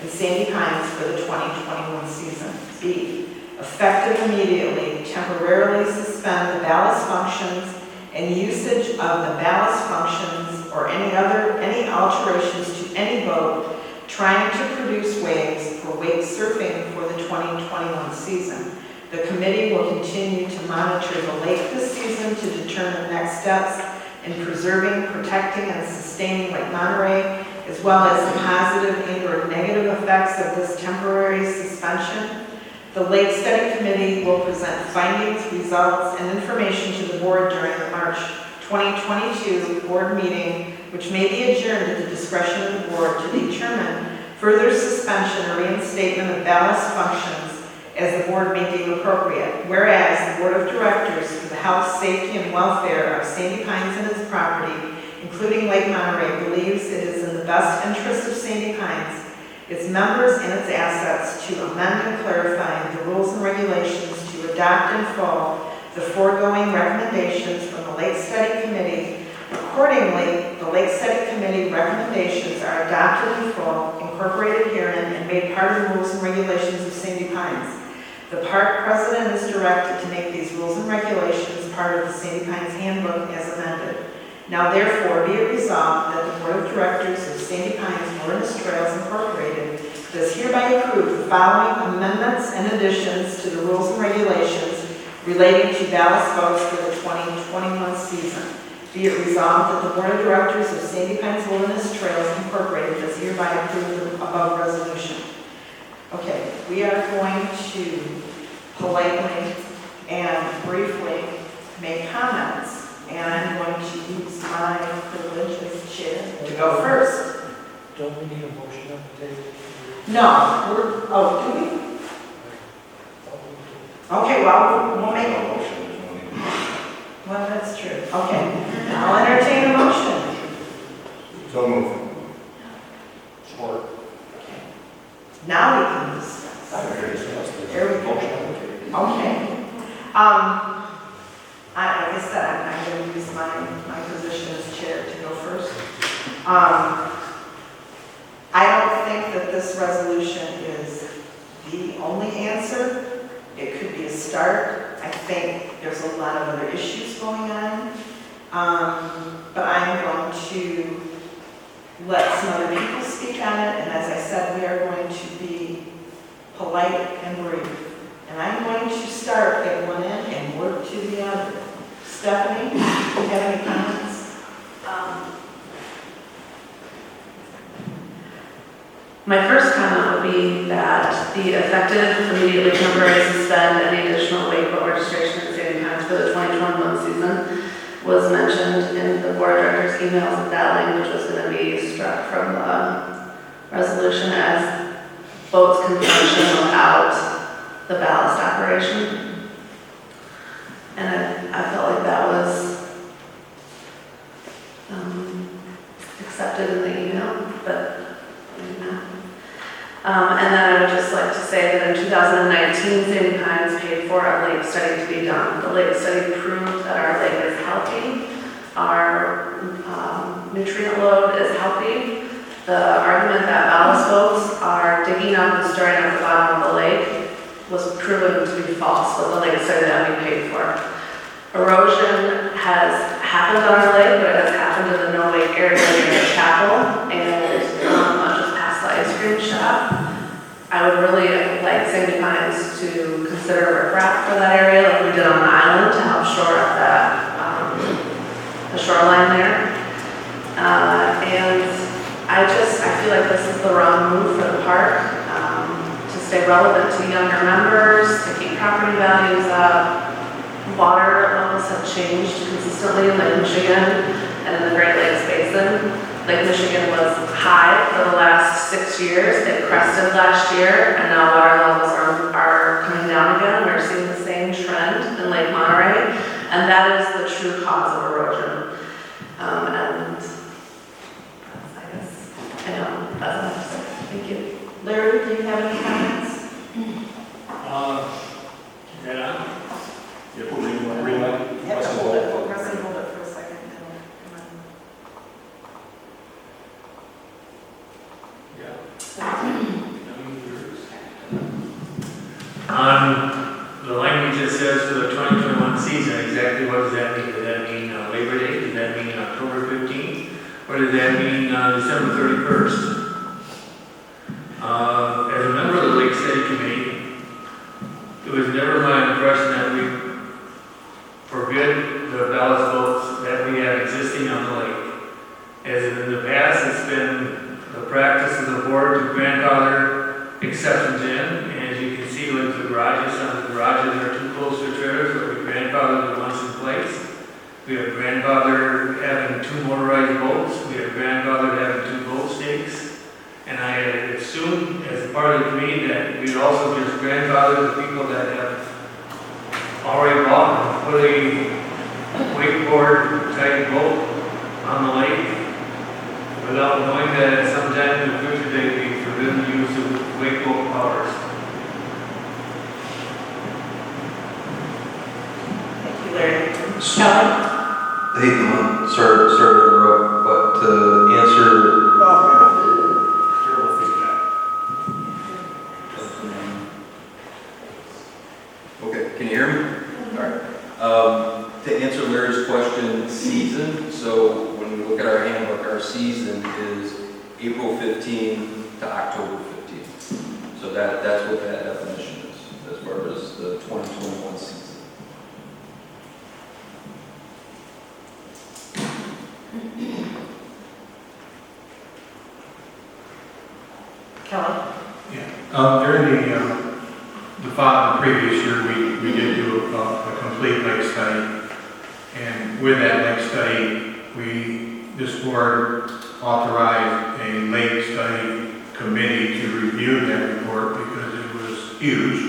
in Sandy Pines for the 2021 season. B, effective immediately, temporarily suspend the ballast functions and usage of the ballast functions or any alterations to any boat trying to produce waves for wake surfing for the 2021 season. The committee will continue to monitor the lake this season to determine next steps in preserving, protecting, and sustaining Lake Monterey, as well as the positive and/or negative effects of this temporary suspension. The Lake Study Committee will present findings, results, and information to the board during the March 2022 board meeting, which may be adjourned at the discretion of the board to determine further suspension or reinstatement of ballast functions as the board may deem appropriate. Whereas the Board of Directors for the health, safety, and welfare of Sandy Pines and its property, including Lake Monterey, believes it is in the best interest of Sandy Pines, its members, and its assets to amend and clarify the rules and regulations to adopt in full the foregoing recommendations from the Lake Study Committee. Accordingly, the Lake Study Committee recommendations are adopted in full, incorporated herein, and made part of the rules and regulations of Sandy Pines. The park president is directed to make these rules and regulations part of the Sandy Pines handbook as amended. Now therefore be it resolved that the Board of Directors of Sandy Pines Wilderness Trails Incorporated does hereby approve the following amendments and additions to the rules and regulations relating to ballast boats for the 2021 season. Be it resolved that the Board of Directors of Sandy Pines Wilderness Trails Incorporated does hereby approve the above resolution. Okay, we are going to politely and briefly make comments. And I'm going to use my privilege as chair to go first. Don't we need a motion on the table? No, do we? Okay, well, we'll make a motion. well, that's true. Okay, I'll entertain a motion. So move. Support. Now we can discuss. There we go. Okay. Like I said, I'm going to use my position as chair to go first. I don't think that this resolution is the only answer. It could be a start. I think there's a lot of other issues going on. But I'm going to let some other people speak on it. And as I said, we are going to be polite and brief. And I'm going to start at one end and work to the other. Stephanie, do you have any comments? My first comment would be that the effective immediately temporary suspend any additional late boat registration and saving times for the 2021 season was mentioned in the board of directors emails that language was going to be struck from the resolution as boats can function without the ballast operation. And I felt like that was accepted in the email, but maybe not. And then I would just like to say that in 2019, Saving Pines paid for a lake study to be done. The lake study proved that our lake is healthy, our nutrient load is healthy. The argument that ballast boats are digging up and storing at the bottom of the lake was proven to be false with the lake study that we paid for. Erosion has happened on our lake, but it has happened in the no lake area near the chapel and just past the ice cream shop. I would really like Sandy Pines to consider riprap for that area like we did on the island to help shore up that, the shoreline there. And I feel like this is the wrong move for the park, to stay relevant to younger members, to keep property values up. Water levels have changed consistently in Lake Michigan and in the Great Lakes Basin. Lake Michigan was high for the last 6 years. It crested last year, and now water levels are coming down again. We're seeing the same trend in Lake Monterey, and that is the true cause of erosion. And that's, I guess, I know, that's enough to say. Thank you. Larry, do you have any comments? Is that on? You put green light? You have to hold it, press and hold it for a second. Yeah. On the language that says for the 2021 season, exactly what does that mean? Does that mean Labor Day? Does that mean October 15th? Or does that mean December 31st? As a member of the Lake Study Committee, it was never my impression that we forbid the ballast boats that we have existing on the lake. As in the past, it's been the practice of the board to grandfather exceptions in, and as you can see with the garages, some of the garages are too close to trailers, but we grandfather the ones in place. We have grandfathered having 2 motorized boats. We have grandfathered having 2 boat stakes. And I assume as a part of the committee that we'd also just grandfather the people that have already bought and put a wakeboard type boat on the lake without knowing that at some time in the future they'd be forbidden the use of wakeboard powers. Thank you, Larry. Kelly? Hey, sorry to interrupt, but to answer, Terrible feedback. okay, can you hear me? All right. To answer Larry's question, season, so when we look at our handbook, our season is April 15 to October 15. So that's what that definition is, as far as the 2021 season. Kelly? During the previous year, we did do a complete lake study. And with that lake study, this board authorized a lake study committee to review that report because it was huge.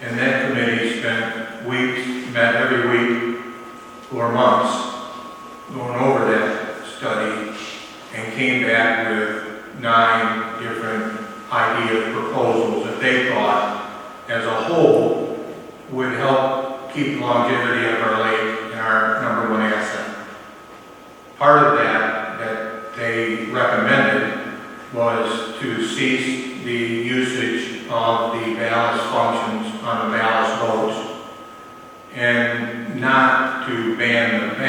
And that committee spent weeks, met every week for months, going over that study and came back with 9 different ideas, proposals that they thought as a whole would help keep longevity of our lake and our #1 asset. Part of that they recommended was to cease the usage of the ballast functions on the ballast boats and not to ban the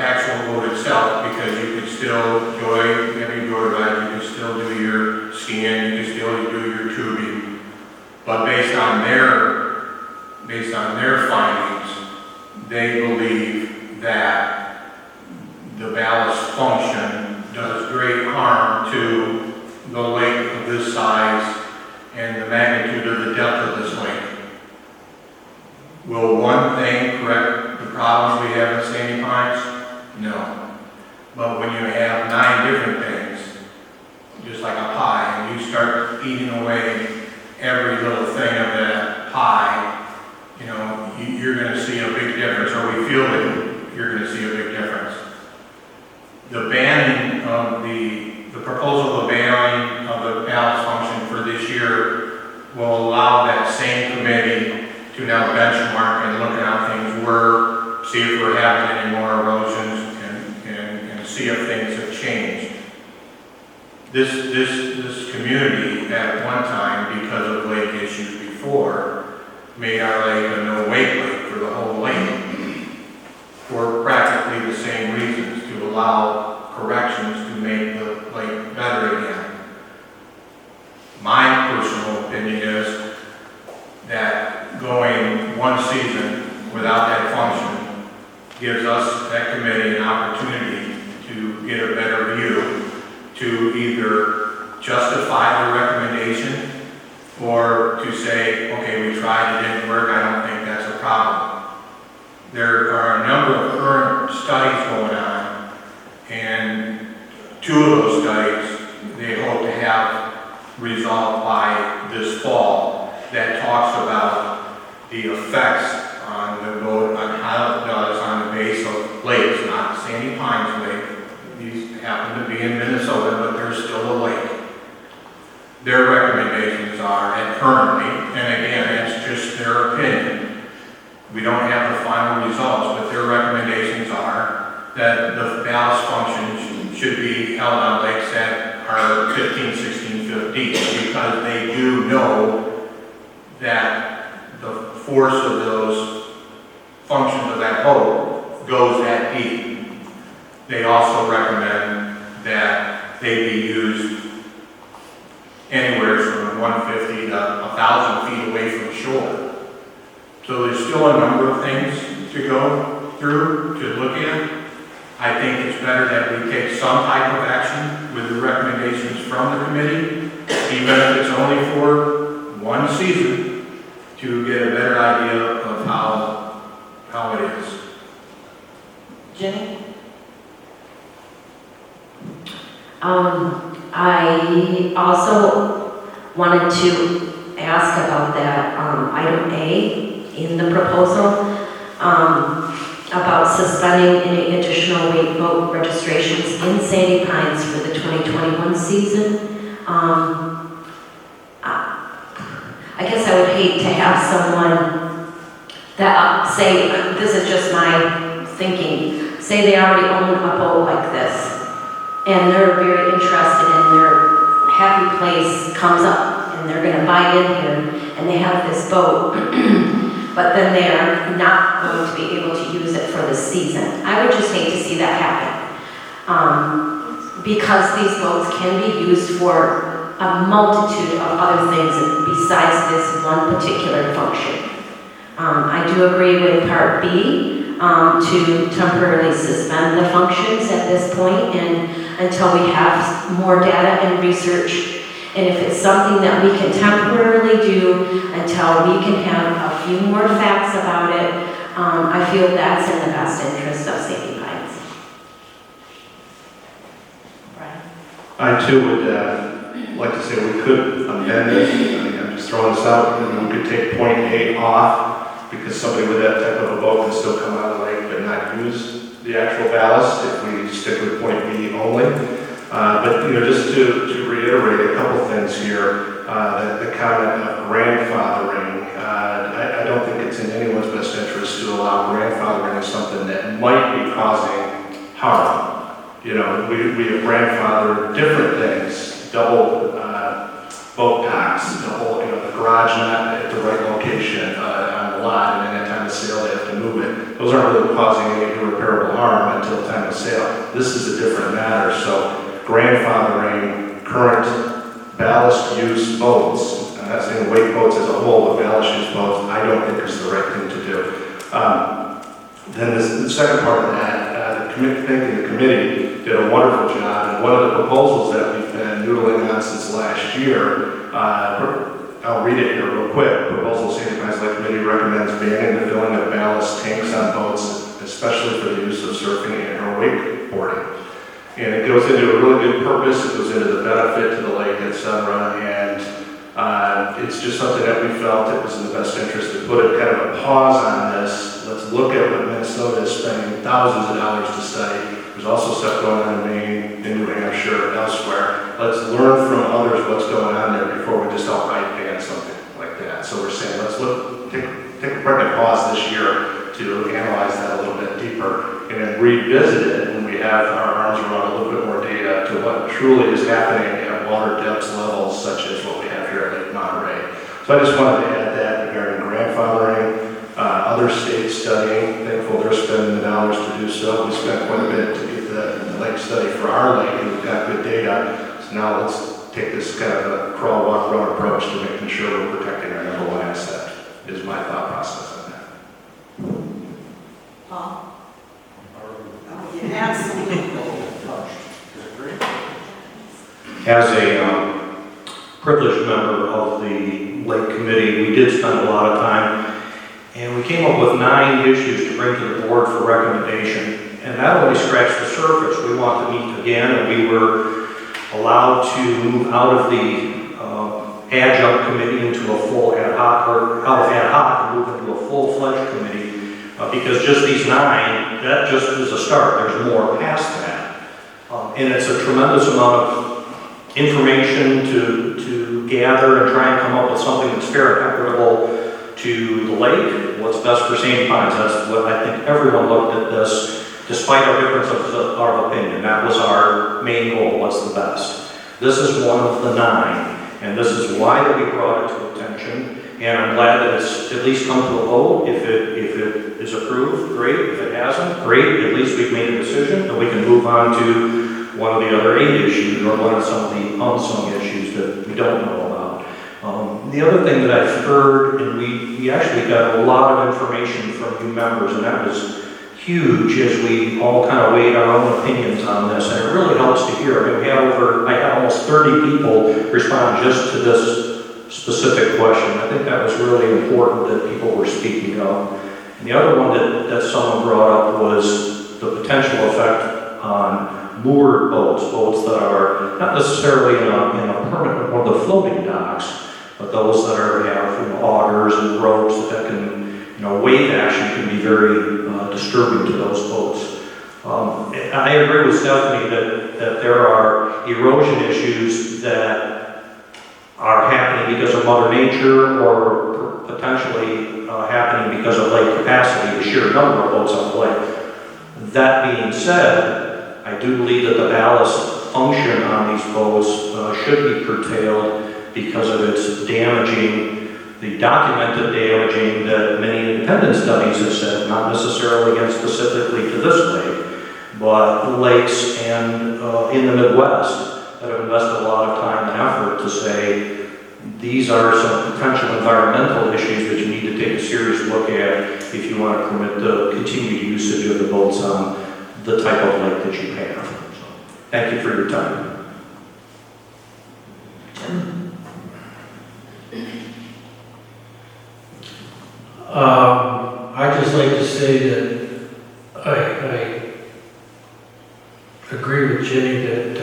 actual boat itself, because you could still enjoy every joyride, you could still do your skiing, you could still do your tubing. But based on their findings, they believe that the ballast function does great harm to the lake of this size and the magnitude of the depth of this lake. Will one thing correct the problems we have in Sandy Pines? No. But when you have 9 different things, just like a pie, and you start eating away every little thing of that pie, you know, you're going to see a big difference, or we feel that you're going to see a big difference. The banning of the proposal of banning of the ballast function for this year will allow that same committee to now benchmark and look at how things were, see if we're having any more erosions, and see if things have changed. This community at one time, because of lake issues before, made our lake a no-wake lake for the whole lake for practically the same reasons, to allow corrections to make the lake better again. My personal opinion is that going one season without that function gives us, that committee, an opportunity to get a better view, to either justify the recommendation or to say, okay, we tried, it didn't work, I don't think that's a problem. There are a number of current studies going on, and 2 of those studies they hope to have resolved by this fall, that talks about the effects on the boat, on how it does on the base of lakes, not Sandy Pines Lake. These happen to be in Minnesota, but they're still a lake. Their recommendations are, and currently, and again, it's just their opinion, we don't have the final results, but their recommendations are that the ballast function should be held on lakes that are 15, 16 foot deep, because they do know that the force of those functions of that boat goes that deep. They also recommend that they be used anywhere from 150 to 1,000 feet away from shore. So there's still a number of things to go through, to look at. I think it's better that we take some type of action with the recommendations from the committee, even if it's only for one season, to get a better idea of how it is. Jenny? I also wanted to ask about that item A in the proposal, about suspending any additional wake boat registrations in Sandy Pines for the 2021 season. I guess I would hate to have someone that say, this is just my thinking, say they already own a boat like this, and they're very interested in their happy place comes up, and they're going to buy in here, and they have this boat, but then they're not going to be able to use it for the season. I would just hate to see that happen, because these boats can be used for a multitude of other things besides this one particular function. I do agree with Part B, to temporarily suspend the functions at this point and until we have more data and research. And if it's something that we can temporarily do until we can have a few more facts about it, I feel that's in the best interest of Sandy Pines. Brian? I too would like to say we could amend this. I'm just throwing this out, and we could take point A off, because somebody with that type of a boat can still come out of the lake but not use the actual ballast if we stick with point B only. But just to reiterate a couple things here, the comment of grandfathering, I don't think it's in anyone's best interest to allow grandfathering of something that might be causing harm. We have grandfathered different things, double boat docks, double, the garage not at the right location on the lot, and then at time of sale they have to move it. Those aren't really causing any irreparable harm until time of sale. This is a different matter, so grandfathering current ballast use boats, and that's in wake boats as a whole, but ballast use boats, I don't think is the right thing to do. Then the second part of that, the committee did a wonderful job, and one of the proposals that we've been noodling on since last year, I'll read it here real quick. Proposal St. Pine's Lake Committee recommends banning the filling of ballast tanks on boats, especially for the use of surfing and or wakeboarding. And it goes into a really good purpose, it goes into the benefit to the lake, etc. And it's just something that we felt it was in the best interest to put a kind of a pause on this. Let's look at what Minnesota is spending thousands of dollars to study. There's also stuff going on in Maine, in New Hampshire, and elsewhere. Let's learn from others what's going on there before we just outright ban something like that. So we're saying, let's take a pregnant pause this year to analyze that a little bit deeper and then revisit it when we have our arms around a little bit more data to what truly is happening at water depths levels such as what we have here at Lake Monterey. So I just wanted to add that regarding grandfathering, other states studying. Thankful they're spending the dollars to do so. We spent quite a bit to get the lake study for our lake, and we've got good data. So now let's take this kind of a crawl, walk, run approach to making sure we're protecting our number one asset, is my thought process on that. Paul? You have something. As a privileged member of the Lake Committee, we did spend a lot of time, and we came up with 9 issues to bring to the board for recommendation. And that only scratched the surface. We want to meet again, and we were allowed to move out of the adjunct committee into a full ad hoc, or out of ad hoc and move into a full-fledged committee, because just these 9, that just is a start. There's more past that. And it's a tremendous amount of information to gather and try and come up with something that's fair and equitable to the lake, what's best for St. Pine's. That's what I think everyone looked at this, despite our differences of our opinion. That was our main goal, what's the best. This is one of the 9, and this is why that we brought it to attention. And I'm glad that it's at least come to a vote. If it is approved, great. If it hasn't, great. At least we've made a decision, and we can move on to one of the other 8 issues, or one of some of the unsung issues that we don't know about. The other thing that I've heard, and we actually got a lot of information from you members, and that was huge as we all kind of weighed our own opinions on this, and it really helps to hear. I mean, I had almost 30 people respond just to this specific question. I think that was really important that people were speaking up. And the other one that someone brought up was the potential effect on moored boats that are not necessarily in a permanent or the floating docks, but those that have augers and ropes that can, wave action can be very disturbing to those boats. I agree with Stephanie that there are erosion issues that are happening because of Mother Nature or potentially happening because of lake capacity, the sheer number of boats on the lake. That being said, I do believe that the ballast function on these boats should be curtailed because of its damaging, the documented damaging that many independent studies have said, not necessarily again specifically to this lake, but lakes and in the Midwest that have invested a lot of time and effort to say these are some potential environmental issues that you need to take a serious look at if you want to permit the continued usage of the boats on the type of lake that you have. So, thank you for your time. I'd just like to say that I agree with Jenny that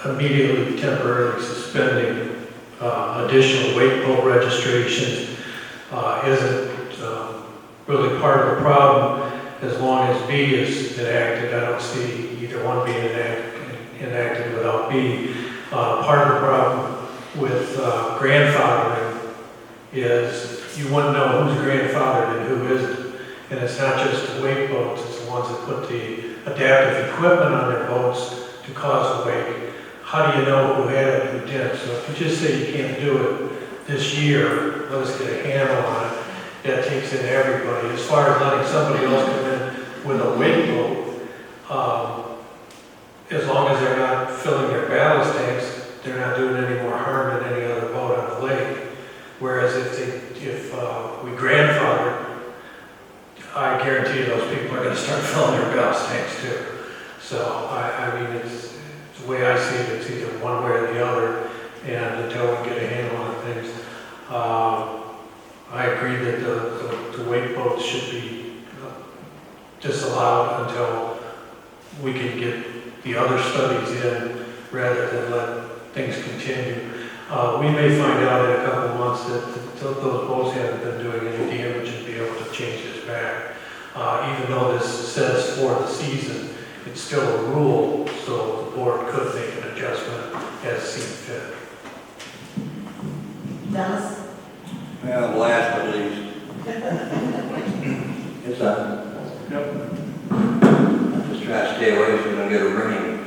immediately temporarily suspending additional wake boat registrations isn't really part of the problem as long as B is enacted. I don't see either one being enacted without B. Part of the problem with grandfathering is you wouldn't know who's grandfathered and who isn't. And it's not just the wake boats, it's the ones that put the adaptive equipment on their boats to cause a wake. How do you know who had it and who didn't? So if you just say you can't do it this year, let us get a handle on it, that takes in everybody. As far as letting somebody else come in with a wake boat, as long as they're not filling their ballast tanks, they're not doing any more harm than any other boat on the lake. Whereas if we grandfather, of those people are gonna start filling their gas tanks too. So I mean, it's the way I see it, it's either one way or the other, and until we get a handle on things, I agree that the wake boats should be disallowed until we can get the other studies in, rather than let things continue. We may find out in a couple of months that those boats haven't been doing any damage and be able to change this back. Even though this says for the season, it's still a rule, so the board could make an adjustment as seen fit. Dennis? Well, last but least. It's on. I'm just trying to stay away from get a ringing.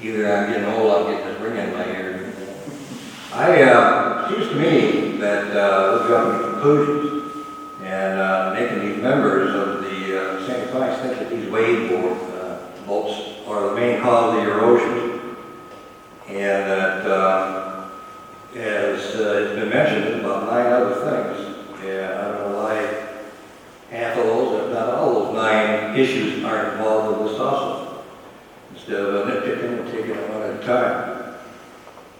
Either I'm getting old, I'm getting this ring in my ear. It seems to me that we're drawing conclusions and making these members of the St. Clair think that these wave board boats are the main cause of the erosion. And that, as has been mentioned, about 9 other things. And I don't know why half of those, if not all those 9 issues aren't involved with this also. Instead of nitpicking and taking it one at a time.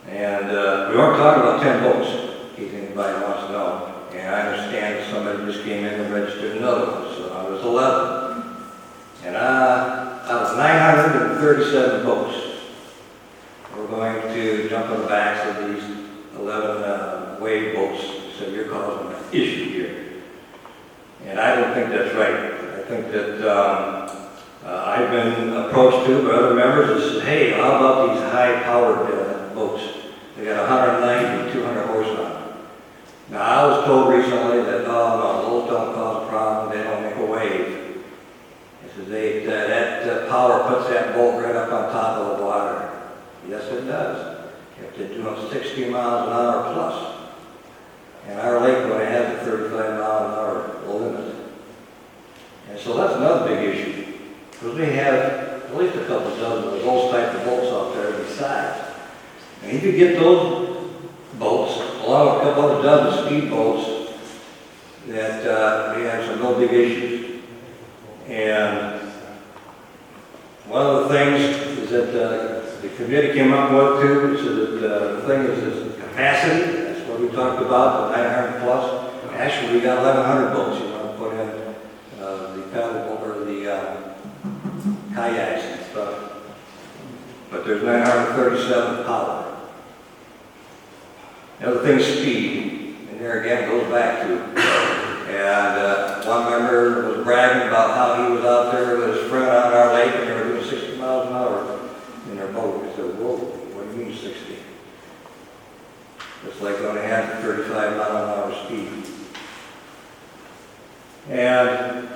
And we aren't talking about 10 votes, in case anybody wants to know. And I understand somebody just came in and registered another one, so I was 11. And out of 937 votes, we're going to jump on the backs of these 11 wave boats, so you're causing an issue here. And I don't think that's right. I think that I've been approached too by other members that said, hey, how about these high-powered boats? They got 190, 200 horsepower. Now, I was told recently that, oh no, those don't cause a problem, they don't make a wave. It says that power puts that boat right up on top of the water. Yes, it does. If they're doing 60 miles an hour plus. And our lake only has a 35 mile an hour limit. And so that's another big issue. Because we have at least a couple dozen of those type of boats out there besides. And if you get those boats, along with a couple of dozen speed boats, that we have some real big issues. And one of the things is that the committee came up with too, so that the thing is capacity. That's what we talked about, the 900 plus. Actually, we got 1,100 boats you want to put in the paddle boat or the kayaks and stuff. But there's 937 power. The other thing is speed, and there again goes back to. And one member was bragging about how he was out there with his friend on our lake and they were doing 60 miles an hour in their boat. I said, whoa, what do you mean 60? It's like only had 35 mile an hour speed. And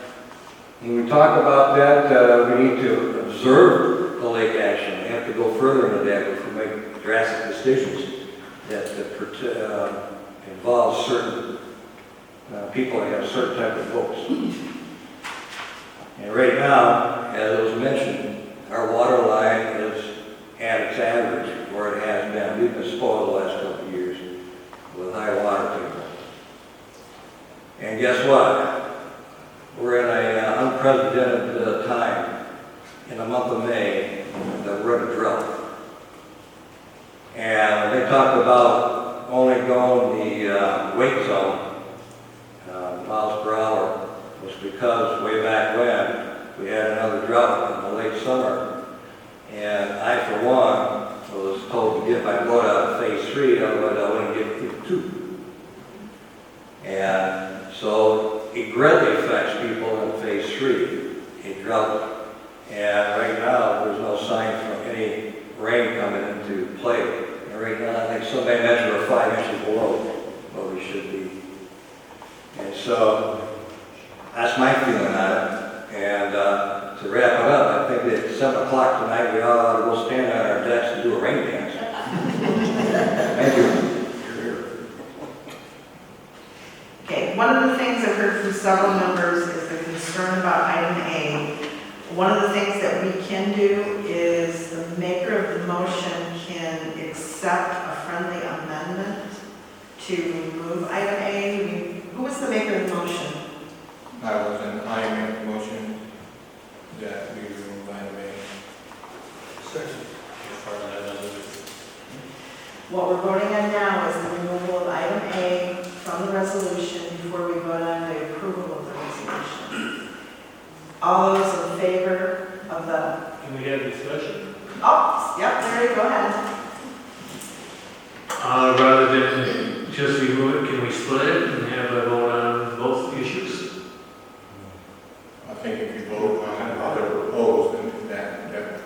when we talk about that, we need to observe the lake action. We have to go further into that if we make drastic decisions that involve certain people that have certain type of boats. And right now, as was mentioned, our water line is at its average where it has been. We've been spoiled the last couple of years with high water table. And guess what? We're in an unprecedented time in the month of May that we're in a drought. And when they talk about only going the wake zone, miles per hour, was because way back when we had another drought in the late summer. And I, for one, was told to get my boat out of phase 3, otherwise I wouldn't get through 2. And so it greatly affects people in phase 3, a drought. And right now, there's no sign from any rain coming into play. And right now, I think somebody mentioned we're 5 inches below what we should be. And so that's my feeling on it. And to wrap it up, I think that at 7 o'clock tonight, we all ought to go stand on our decks and do a rain dance. Thank you. Okay, one of the things I've heard from several members is the concern about item A. One of the things that we can do is the maker of the motion can accept a friendly amendment to remove item A. Who was the maker of the motion? I was, and I make the motion What we're voting on now is the removal of item A from the resolution before we vote on the approval of the resolution. All those in favor of the, Can we have discussion? oh, yep, Mary, go ahead. Rather than just remove it, can we split it and have a vote on both issues? I think if you vote on other proposed, then that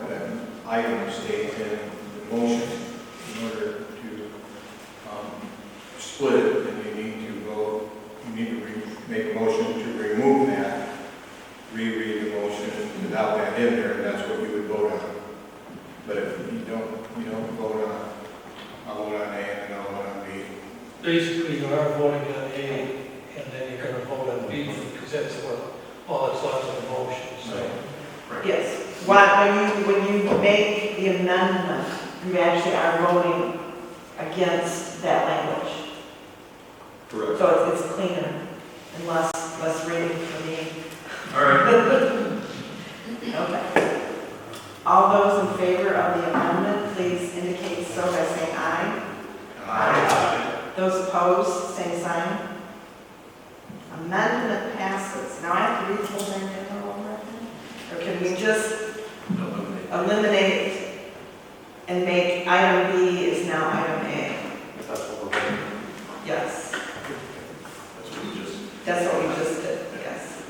item stays in the motion. In order to split it, then you need to vote, you need to make a motion to remove that, reread the motion without that in there, and that's what you would vote on. But if you don't vote on, I'll vote on A and then I'll vote on B. Basically, you are voting on A, and then you're going to vote on B, because that's what all that's left in the motion, so. Yes. When you make the amendment, you actually are voting against that language. Correct. So it's cleaner and less reading for me. All right. Okay. All those in favor of the amendment, please indicate so by saying aye. Aye. Those opposed, same sign. Amendment passes. Now I have to read the whole thing over again? Or can we just eliminate and make item B is now item A? That's what we're voting. Yes. That's what we just did, yes.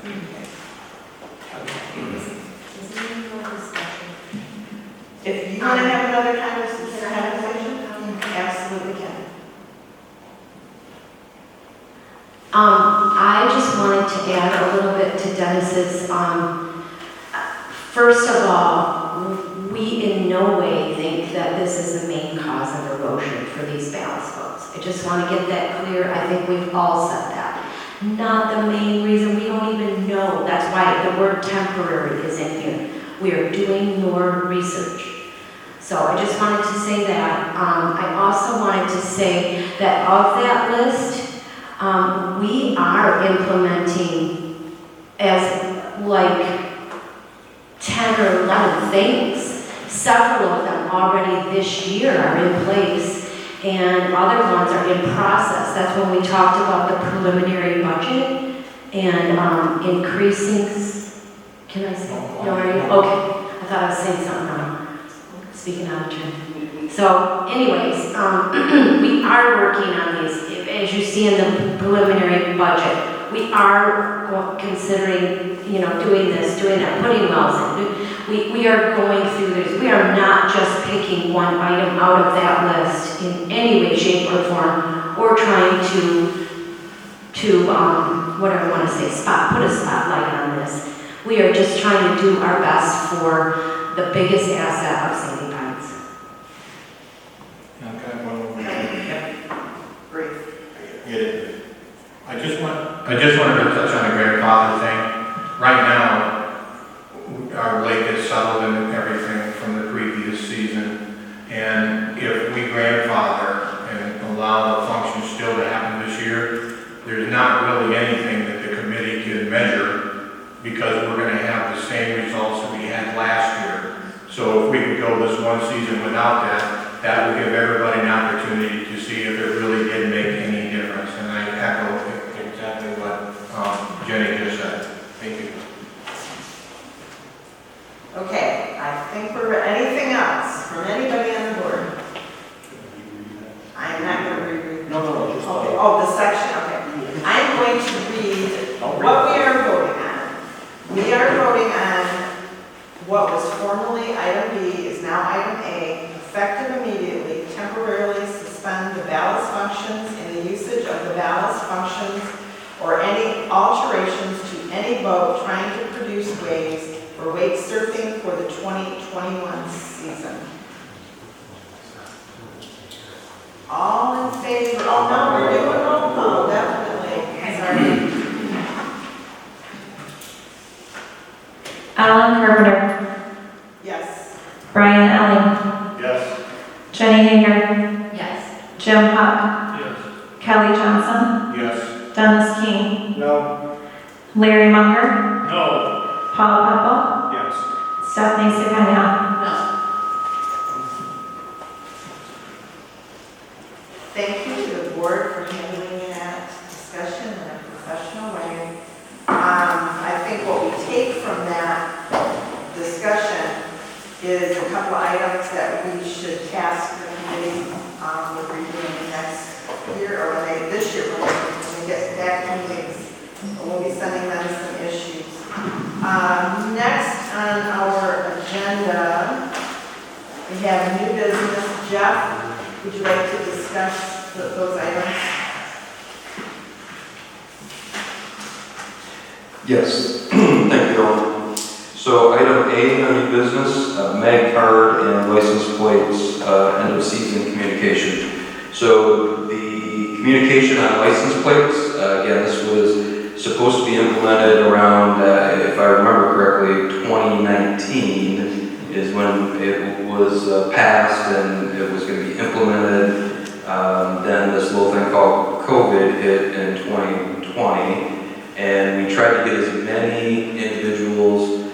If you want to have another conversation, absolutely can. I just wanted to add a little bit to Dennis's, first of all, we in no way think that this is the main cause of erosion for these ballast votes. I just want to get that clear. I think we've all said that. Not the main reason. We don't even know. That's why the word temporary is in here. We are doing more research. So I just wanted to say that. I also wanted to say that of that list, we are implementing as like 10 or 11 things. Several of them already this year are in place, and other ones are in process. That's when we talked about the preliminary budget and increasing. Can I say? No, okay. I thought I was saying something wrong. Speaking out of turn. So, anyways, we are working on these. As you see in the preliminary budget, we are considering, doing this, doing that, putting wells in. We are going through this. We are not just picking one item out of that list in any way, shape, or form, or trying to whatever I want to say, put a spotlight on this. We are just trying to do our best for the biggest asset of Sandy Pines. Okay, one more. Great. Get it. I just wanted to touch on the grandfather thing. Right now, our lake is settled and everything from the previous season. And if we grandfather and allow the function still to happen this year, there's not really anything that the committee can measure, because we're going to have the same results that we had last year. So if we could go this one season without that, that would give everybody an opportunity to see if it really did make any difference. And I echo exactly what Jenny just said. Thank you. Okay, I think we're, anything else from anybody on the board? I'm not going to reread. No. Okay, oh, the section, okay. I'm going to read what we are voting on. We are voting on what was formerly item B is now item A, effective immediately, temporarily suspend the ballast functions and the usage of the ballast functions or any alterations to any boat trying to produce waves for wake surfing for the 2021 season. All in favor? Oh, no, we're doing roll call, definitely. Sorry. Alan Carpenter, Yes. Brian Elling, Yes. Jenny Hager, Yes. Jim Huck, Yes. Kelly Johnson, Yes. Dennis King, No. Larry Munger, No. Paul Pepple, Yes. Stephanie Sagana. No. our discussion is a couple of items that we should task the committee with reviewing next year, or this year, when we get back to meetings. We'll be sending them some issues. Next on our agenda, we have new business. Jeff, would you like to discuss those items? Yes, thank you, Ellen. So item A on new business, mag card and license plates, end of season communication. So the communication on license plates, again, this was supposed to be implemented around, if I remember correctly, 2019 is when it was passed and it was going to be implemented. Then this little thing called COVID hit in 2020. And we tried to get as many individuals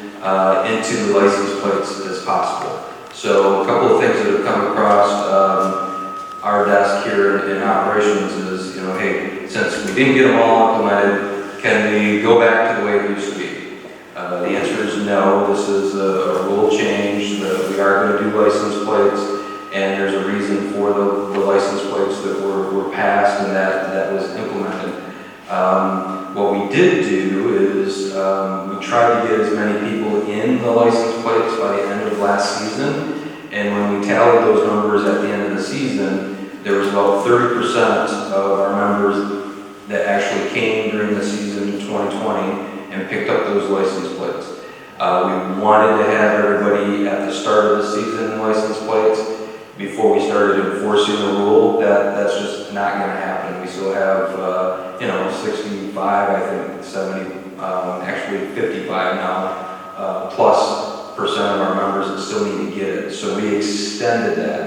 into the license plates as possible. So a couple of things that have come across our desk here in operations is, hey, since we didn't get them all implemented, can we go back to the way it used to be? The answer is no. This is a rule change. We are going to do license plates, and there's a reason for the license plates that were passed and that was implemented. What we did do is we tried to get as many people in the license plates by the end of last season, and when we tallied those numbers at the end of the season, there was about 30% of our members that actually came during the season in 2020 and picked up those license plates. We wanted to have everybody at the start of the season in license plates before we started enforcing the rule. That's just not going to happen. We still have 65, I think 70, actually 55 now, plus percent of our members that still need to get it. So we extended that.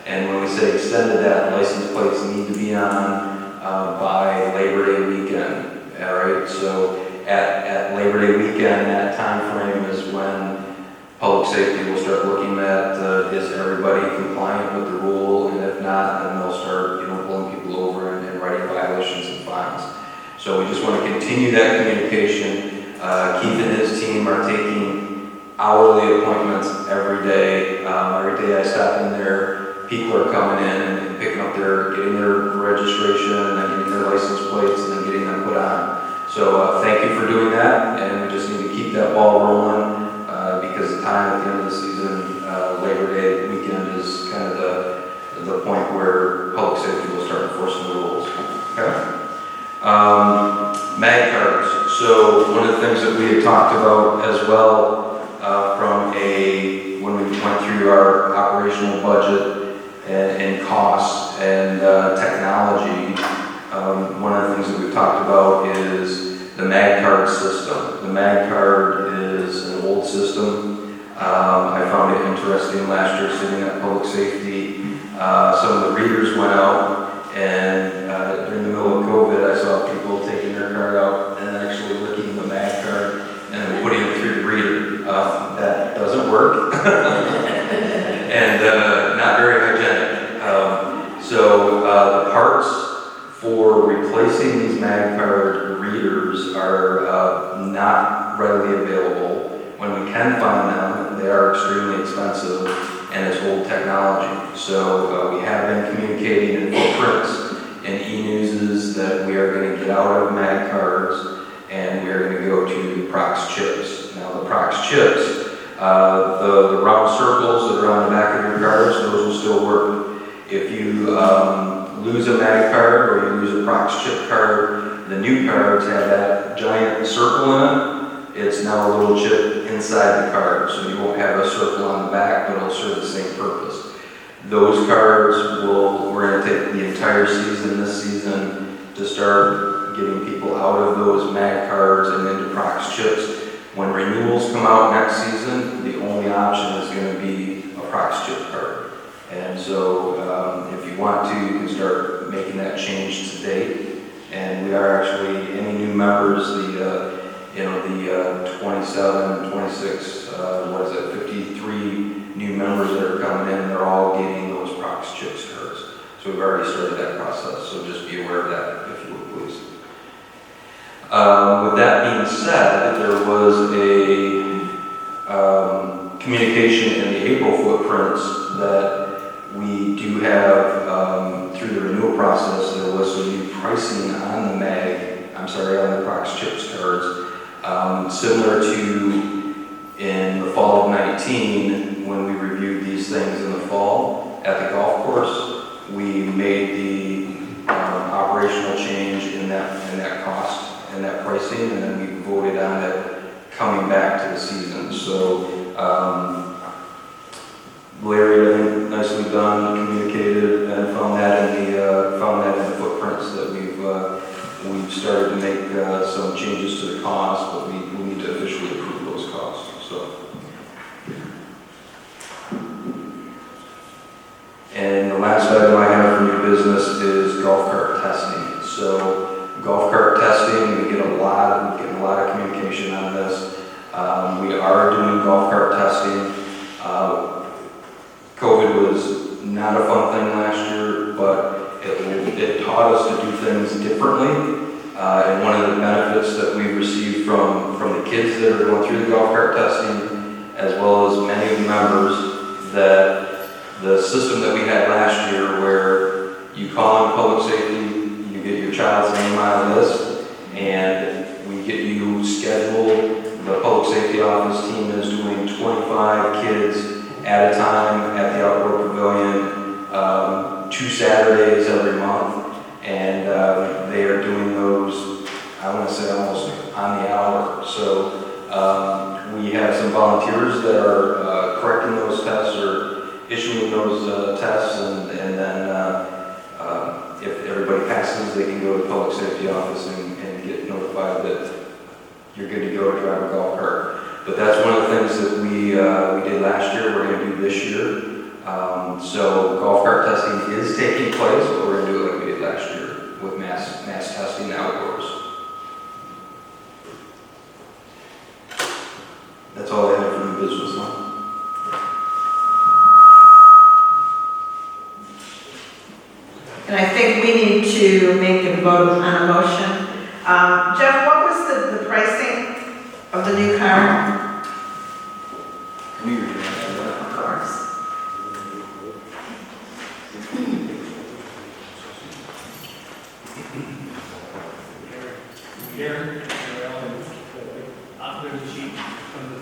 And when we say extended that, license plates need to be on by Labor Day weekend. All right. So at Labor Day weekend, that time frame is when public safety will start looking at is everybody compliant with the rule, and if not, then they'll start pulling people over and writing violations and fines. So we just want to continue that communication. Keith and his team are taking hourly appointments every day. Every day I stop in there, people are coming in and picking up getting their registration, and then getting their license plates, and then getting them put on. So thank you for doing that, and we just need to keep that ball rolling because the time at the end of the season, Labor Day weekend, is kind of the point where public safety will start enforcing the rules. Okay. Mag cards. So one of the things that we had talked about as well when we went through our operational budget and costs and technology, one of the things that we've talked about is the mag card system. The mag card is an old system. I found it interesting last year sitting at public safety. Some of the readers went out, and during the middle of COVID, I saw people taking their card out and actually licking the mag card and then putting it through the reader. That doesn't work, and not very hygienic. So the parts for replacing these mag card readers are not readily available. When we can find them, they are extremely expensive, and it's old technology. So we have been communicating in footprints and e-newses that we are going to get out of mag cards, and we are going to go to the Prox chips. Now the Prox chips, the round circles that are on the back of your cards, those will still work. If you lose a mag card or you lose a Prox chip card, the new cards have that giant circle in it. It's now a little chip inside the card, so you won't have a circle on the back, but it'll serve the same purpose. Those cards we're going to take the entire season this season to start getting people out of those mag cards and into Prox chips. When renewals come out next season, the only option is going to be a Prox chip card. And so if you want to, you can start making that change today. And we are actually, any new members, the 27, 26, 53 new members that are coming in, they're all getting those Prox chips cards. So we've already started that process, so just be aware of that, if you would please. With that being said, there was a communication in the April footprints that we do have, through the renewal process, there was some new pricing on the on the Prox Chips cards, similar to in the fall of 19, when we reviewed these things in the fall at the golf course. We made the operational change in that cost and that pricing, and then we voted on it coming back to the season. So Larry, I think, nicely done, communicated, and found that in the footprints that we've started to make some changes to the cost, but we need to officially approve those costs. So. And the last item I have for new business is golf cart testing. So golf cart testing, we get a lot of communication on this. We are doing golf cart testing. COVID was not a fun thing last year, but it taught us to do things differently. And one of the benefits that we received from the kids that are going through the golf cart testing, as well as many of the members, that the system that we had last year where you call on public safety, you get your child's name on a list, and we get you scheduled. The public safety office team is doing 25 kids at a time at the outdoor pavilion, 2 Saturdays every month, and they are doing those, I want to say, almost on the hour. So we have some volunteers that are correcting those tests or issuing those tests, and then if everybody passes, they can go to the public safety office and get notified that you're good to go to drive a golf cart. But that's one of the things that we did last year, we're going to do this year. So golf cart testing is taking place, but we're going to do it like we did last year with mass testing outdoors. That's all I have for new business now. And I think we need to make a vote on a motion. Jeff, what was the pricing of the new car? Can you read that? Of course. Here, there's a sheet from the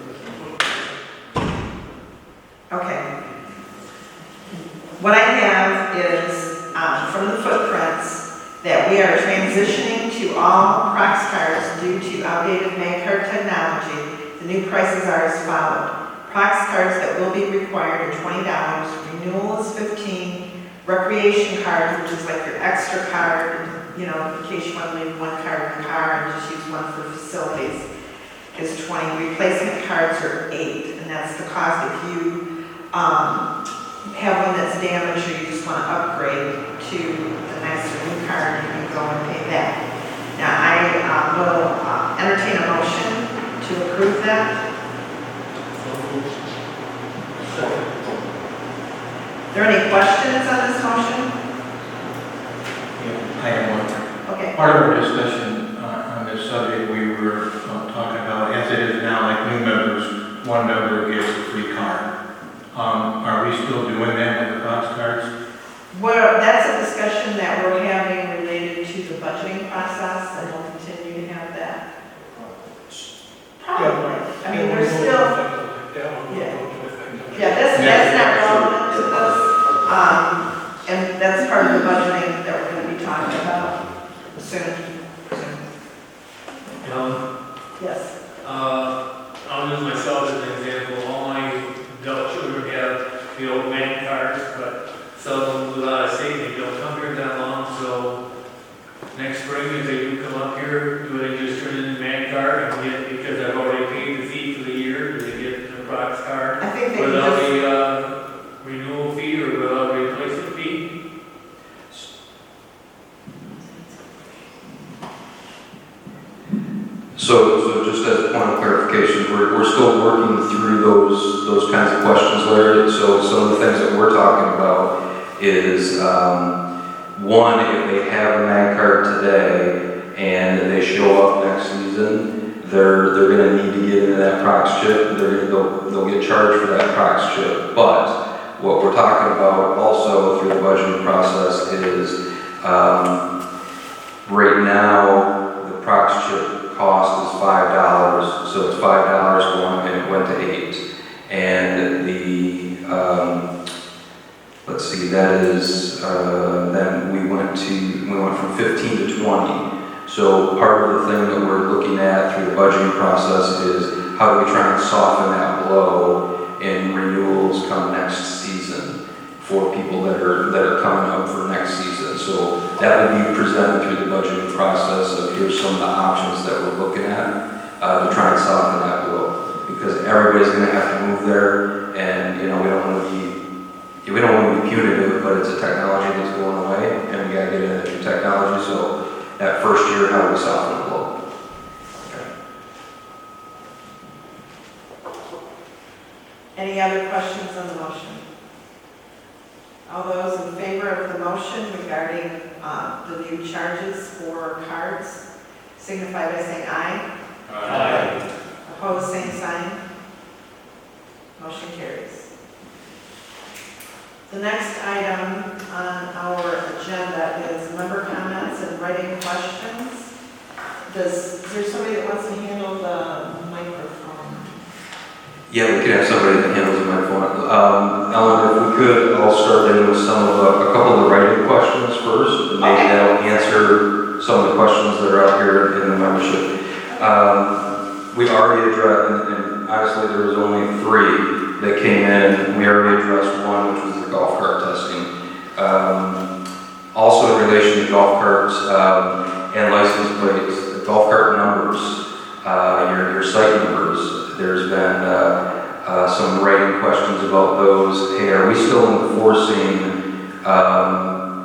Okay. What I have is from the footprints that we are transitioning to all Prox cards due to outdated mag card technology. The new prices are as followed. Prox cards that will be required are $20, renewal is $15, recreation card, which is like your extra card, you know, in case you want to leave one card in the car and just use one for facilities, is $20. Replacement cards are $8, and that's the cost if you have one that's damaged or you just want to upgrade to the nicer new card, you can go and pay that. Now, I will entertain a motion to approve that. Are there any questions on this motion? I have one. Okay. Part of our discussion on this subject, we were talking about, as it is now, like new members, one member gets a free card. Are we still doing that with the Prox cards? Well, that's a discussion that we're having related to the budgeting process, and we'll continue to have that. Probably. I mean, we're still, that's not relevant to this. And that's part of the budgeting that we're going to be talking about soon. Yes. I'll use myself as an example. All my adult children have the old man cards, but some of them move out of state. They don't come here that long, so next spring, if they do come up here, do they just turn in the man card and get, because I've already paid the fee for the year, do they get the Prox card? I think they can Without just, the renewal fee or without a replacement fee? So just as a point of clarification, we're still working through those kinds of questions, Larry. So some of the things that we're talking about is, one, if they have a mag card today and they show up next season, they're gonna need to get into that prox chip, they'll get charged for that prox chip. But what we're talking about also through the budgeting process is, right now, the prox chip cost is $5, so it's $5 going, and it went to $8. And the, let's see, that is, then we went from 15 to 20. So part of the thing that we're looking at through the budgeting process is how do we try and soften that blow in renewals come next season for people that are coming up for next season. So that will be presented through the budgeting process of here's some of the options that we're looking at to try and soften that blow. Because everybody's going to have to move there, and we don't want to be punitive, but it's a technology that's going away, and we got to get into new technology. So that first year, how do we soften the blow? Any other questions on the motion? All those in favor of the motion regarding the new charges for cards signify by saying aye. Aye. Opposed, same sign. Motion carries. The next item on our agenda is member comments and writing questions. Is there somebody that wants to handle the microphone? Yeah, we could have somebody that handles the microphone. Ellen, if we could, I'll start in with a couple of the writing questions first. And maybe that'll answer some of the questions that are out here in the membership. We already addressed, and honestly there was only 3 that came in. We already addressed one, which was the golf cart testing. Also in relation to golf carts and license plates, the golf cart numbers, your site numbers, there's been some writing questions about those. Hey, are we still enforcing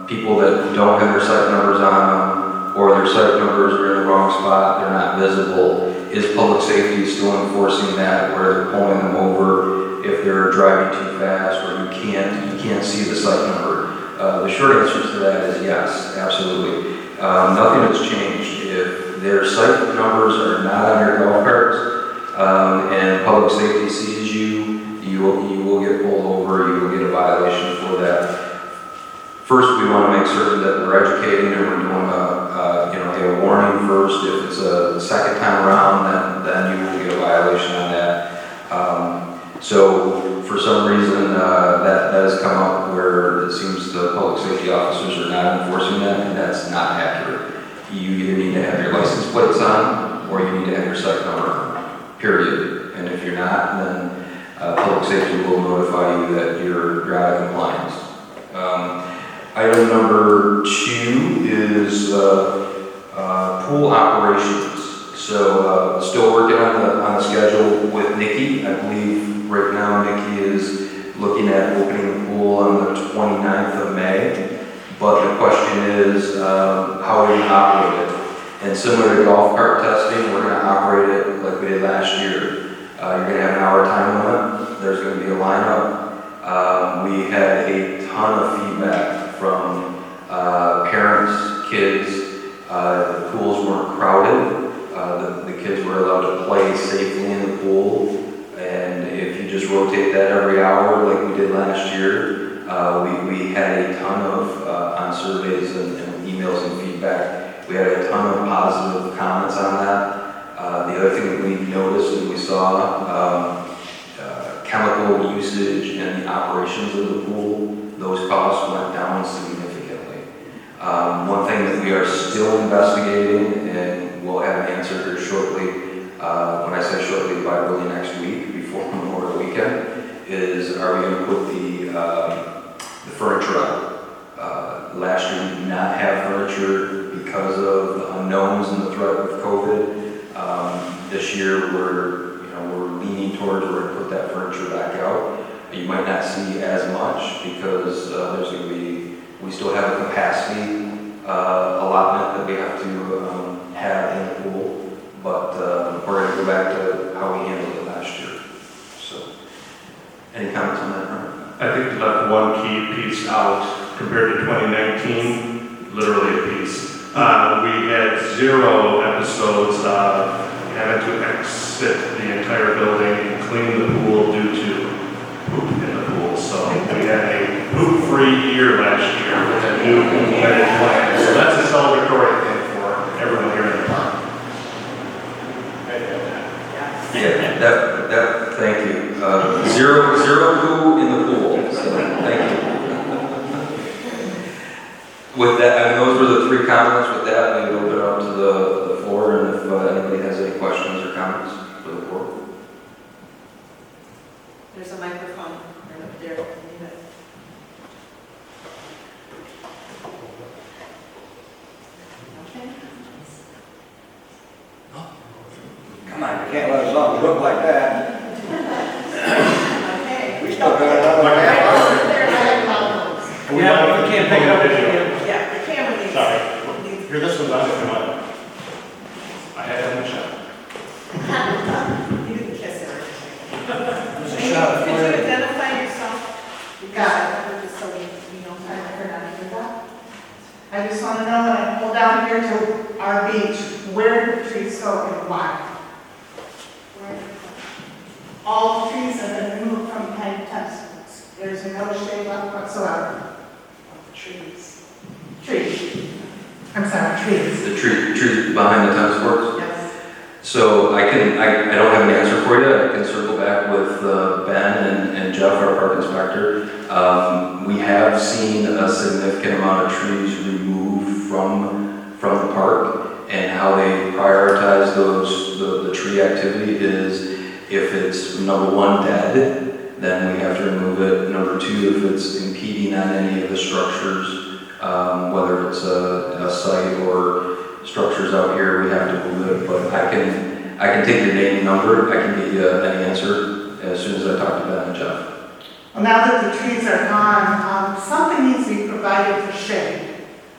people that don't have their site numbers on them, or their site numbers are in the wrong spot, they're not visible? Is public safety still enforcing that, where they're pulling them over if they're driving too fast, or you can't see the site number? The short answer to that is yes, absolutely. Nothing has changed. If their site numbers are not on your golf carts and public safety sees you will get pulled over, you will get a violation for that. First, we want to make certain that we're educating and we're doing a warning first. If it's a second time around, then you will get a violation on that. So for some reason, that has come up where it seems the public safety officers are not enforcing that, and that's not accurate. You either need to have your license plates on, or you need to have your site number on, period. And if you're not, then public safety will notify you that you're out of compliance. Item number 2 is pool operations. So still working on the schedule with Nikki. I believe right now Nikki is looking at opening the pool on the 29th of May. But the question is how we operate it. And similar to golf cart testing, we're going to operate it like we did last year. You're going to have an hour time limit. There's going to be a lineup. We had a ton of feedback from parents, kids. The pools weren't crowded. The kids were allowed to play safely in the pool. And if you just rotate that every hour like we did last year, we had a ton of, on surveys and emails and feedback, we had a ton of positive comments on that. The other thing that we noticed and we saw, chemical usage and the operations of the pool, those costs went down significantly. One thing that we are still investigating, and we'll have an answer here shortly, when I say shortly, by early next week, before Memorial Weekend, is are we going to put the furniture out? Last year we did not have furniture because of the unknowns and the threat of COVID. This year we're leaning towards we're going to put that furniture back out. You might not see as much because there's going to be, we still have a capacity allotment that we have to have in the pool, but we're going to go back to how we handled it last year. So, any comments on that, Brian? I think we left one key piece out compared to 2019, literally a piece. We had 0 episodes of having to exit the entire building and clean the pool due to poop in the pool. So we had a poop-free year last year with a new implemented plan. So that's a celebratory thing for everyone here in the park. Yeah, thank you. Zero poo in the pool, so thank you. With that, I mean, those were the three comments. With that, we open it up to the floor, and if anybody has any questions or comments for the board. There's a microphone right up there. Okay. Come on, you can't let us all look like that. Okay. We still got another half hour. Yeah, we can't pick it up. Yeah, the camera needs. Sorry. Here, this one's on if you want. I had a shot. You didn't kiss her. There's a shot of Could you fire. identify yourself? You got it. Just so we know, I forgot to do that. I just want to know when I pull down here to our beach, where do the trees go and why? All trees have been removed from behind tennis courts. There's no shade left whatsoever. Trees. I'm sorry, trees. The trees behind the tennis courts. Yes. So I don't have an answer for you. I can circle back with Ben and Jeff, our park inspector. We have seen a significant amount of trees removed from the park, and how they prioritize the tree activity is if it's number one dead, then we have to remove it. Number two, if it's impeding on any of the structures, whether it's a site or structures out here, we have to move it. But I can take your name and number. I can get you an answer as soon as I talk to Ben and Jeff. Well, now that the trees are gone, something needs to be provided for shade.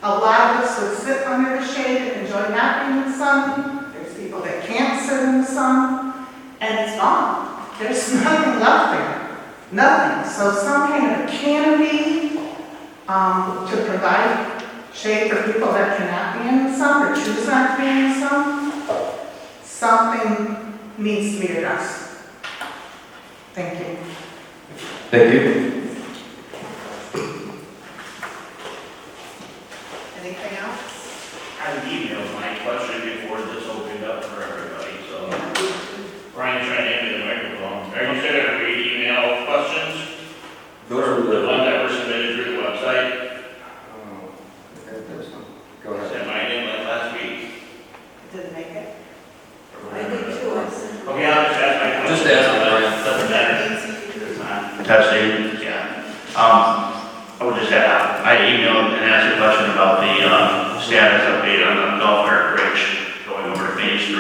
A lot of us would sit under the shade and enjoy napping in the sun. There's people that can't sit in the sun, and it's gone. There's nothing left there. Nothing. So some kind of canopy to provide shade for people that cannot be in the sun or choose not to be in the sun. Something needs to be addressed. Thank you. Thank you. Anything else? I emailed my question before this opened up for everybody, so Brian's trying to hand me the microphone. Are you sure that we email questions? Those are The ones that were submitted through the website? Go I sent mine in like last week. Didn't make it. Okay, I'll just ask my question. Just ask Brian. Doesn't matter. Testing, yeah. I would just add, I emailed and asked a question about the status update on the golf cart bridge going over to Phase 3.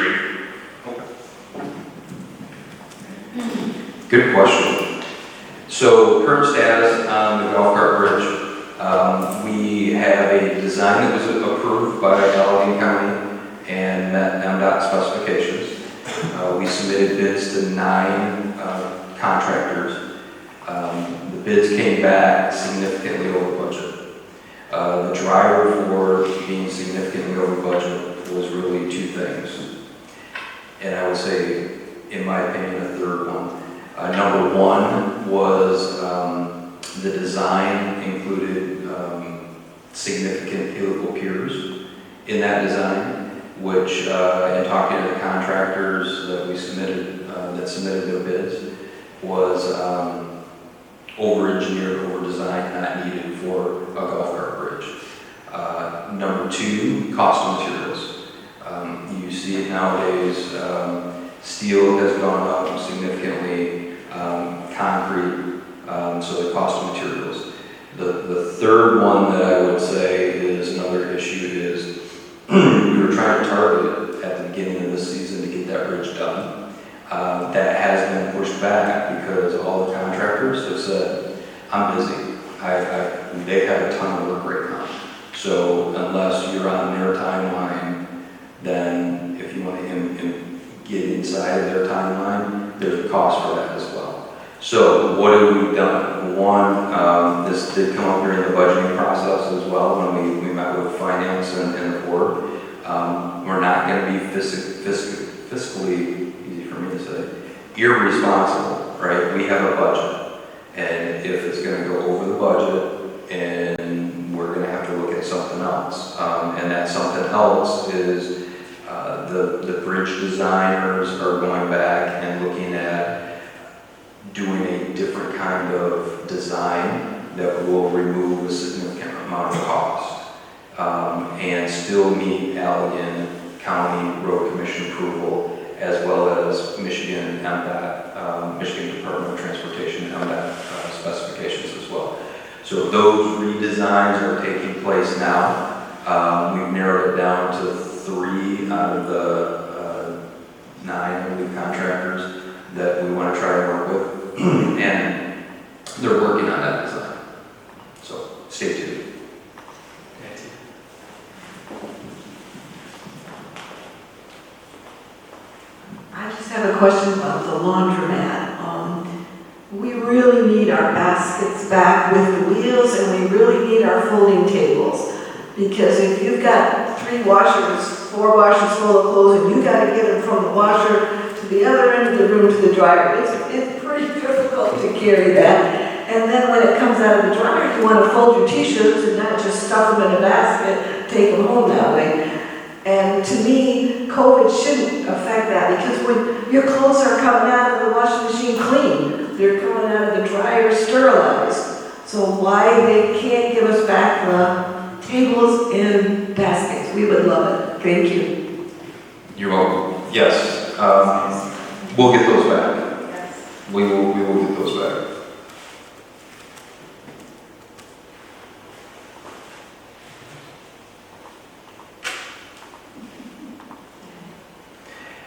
Good question. So current status on the golf cart bridge, we have a design that was approved by Allegheny County and met MDOT specifications. We submitted bids to 9 contractors. The bids came back significantly over budget. The driver for being significantly over budget was really 2 things. And I would say, in my opinion, a third one. Number 1 was the design included significant helical piers in that design, which in talking to the contractors that we submitted, that submitted their bids, was over-engineered, over-designed, not needed for a golf cart bridge. Number 2, cost of materials. You see it nowadays, steel has gone up significantly, concrete, so the cost of materials. The third one that I would say is another issue is we were trying to target at the beginning of this season to get that bridge done. That has been pushed back because all the contractors have said, I'm busy. They have a ton of work right now. So unless you're on their timeline, then if you want to get inside of their timeline, there's a cost for that as well. So what have we done? One, this did come up during the budgeting process as well when we met with finance and the board. We're not going to be fiscally, easy for me to say, irresponsible, right? We have a budget, and if it's gonna go over the budget, and we're gonna have to look at something else. And that something else is the bridge designers are going back and looking at doing a different kind of design that will remove a significant amount of cost and still meet Allegan County Road Commission approval, as well as Michigan MDOT, Michigan Department of Transportation MDOT specifications as well. So those redesigns are taking place now. We've narrowed it down to 3 out of the 9, I believe, contractors that we want to try and work with, and they're working on that design. So stay tuned. I just have a question about the laundromat. We really need our baskets back with the wheels, and we really need our folding tables. Because if you've got 3 washers, 4 washers full of clothes, and you gotta get them from the washer to the other end of the room to the dryer, it's pretty difficult to carry that. And then when it comes out of the dryer, you wanna fold your t-shirts and not just stuff them in a basket, take them home that way. And to me, COVID shouldn't affect that, because when your clothes are coming out of the washing machine clean, they're coming out of the dryer sterilized. So why they can't give us back the tables in baskets? We would love it. Thank you. You're welcome. Yes, we'll get those back. We will get those back.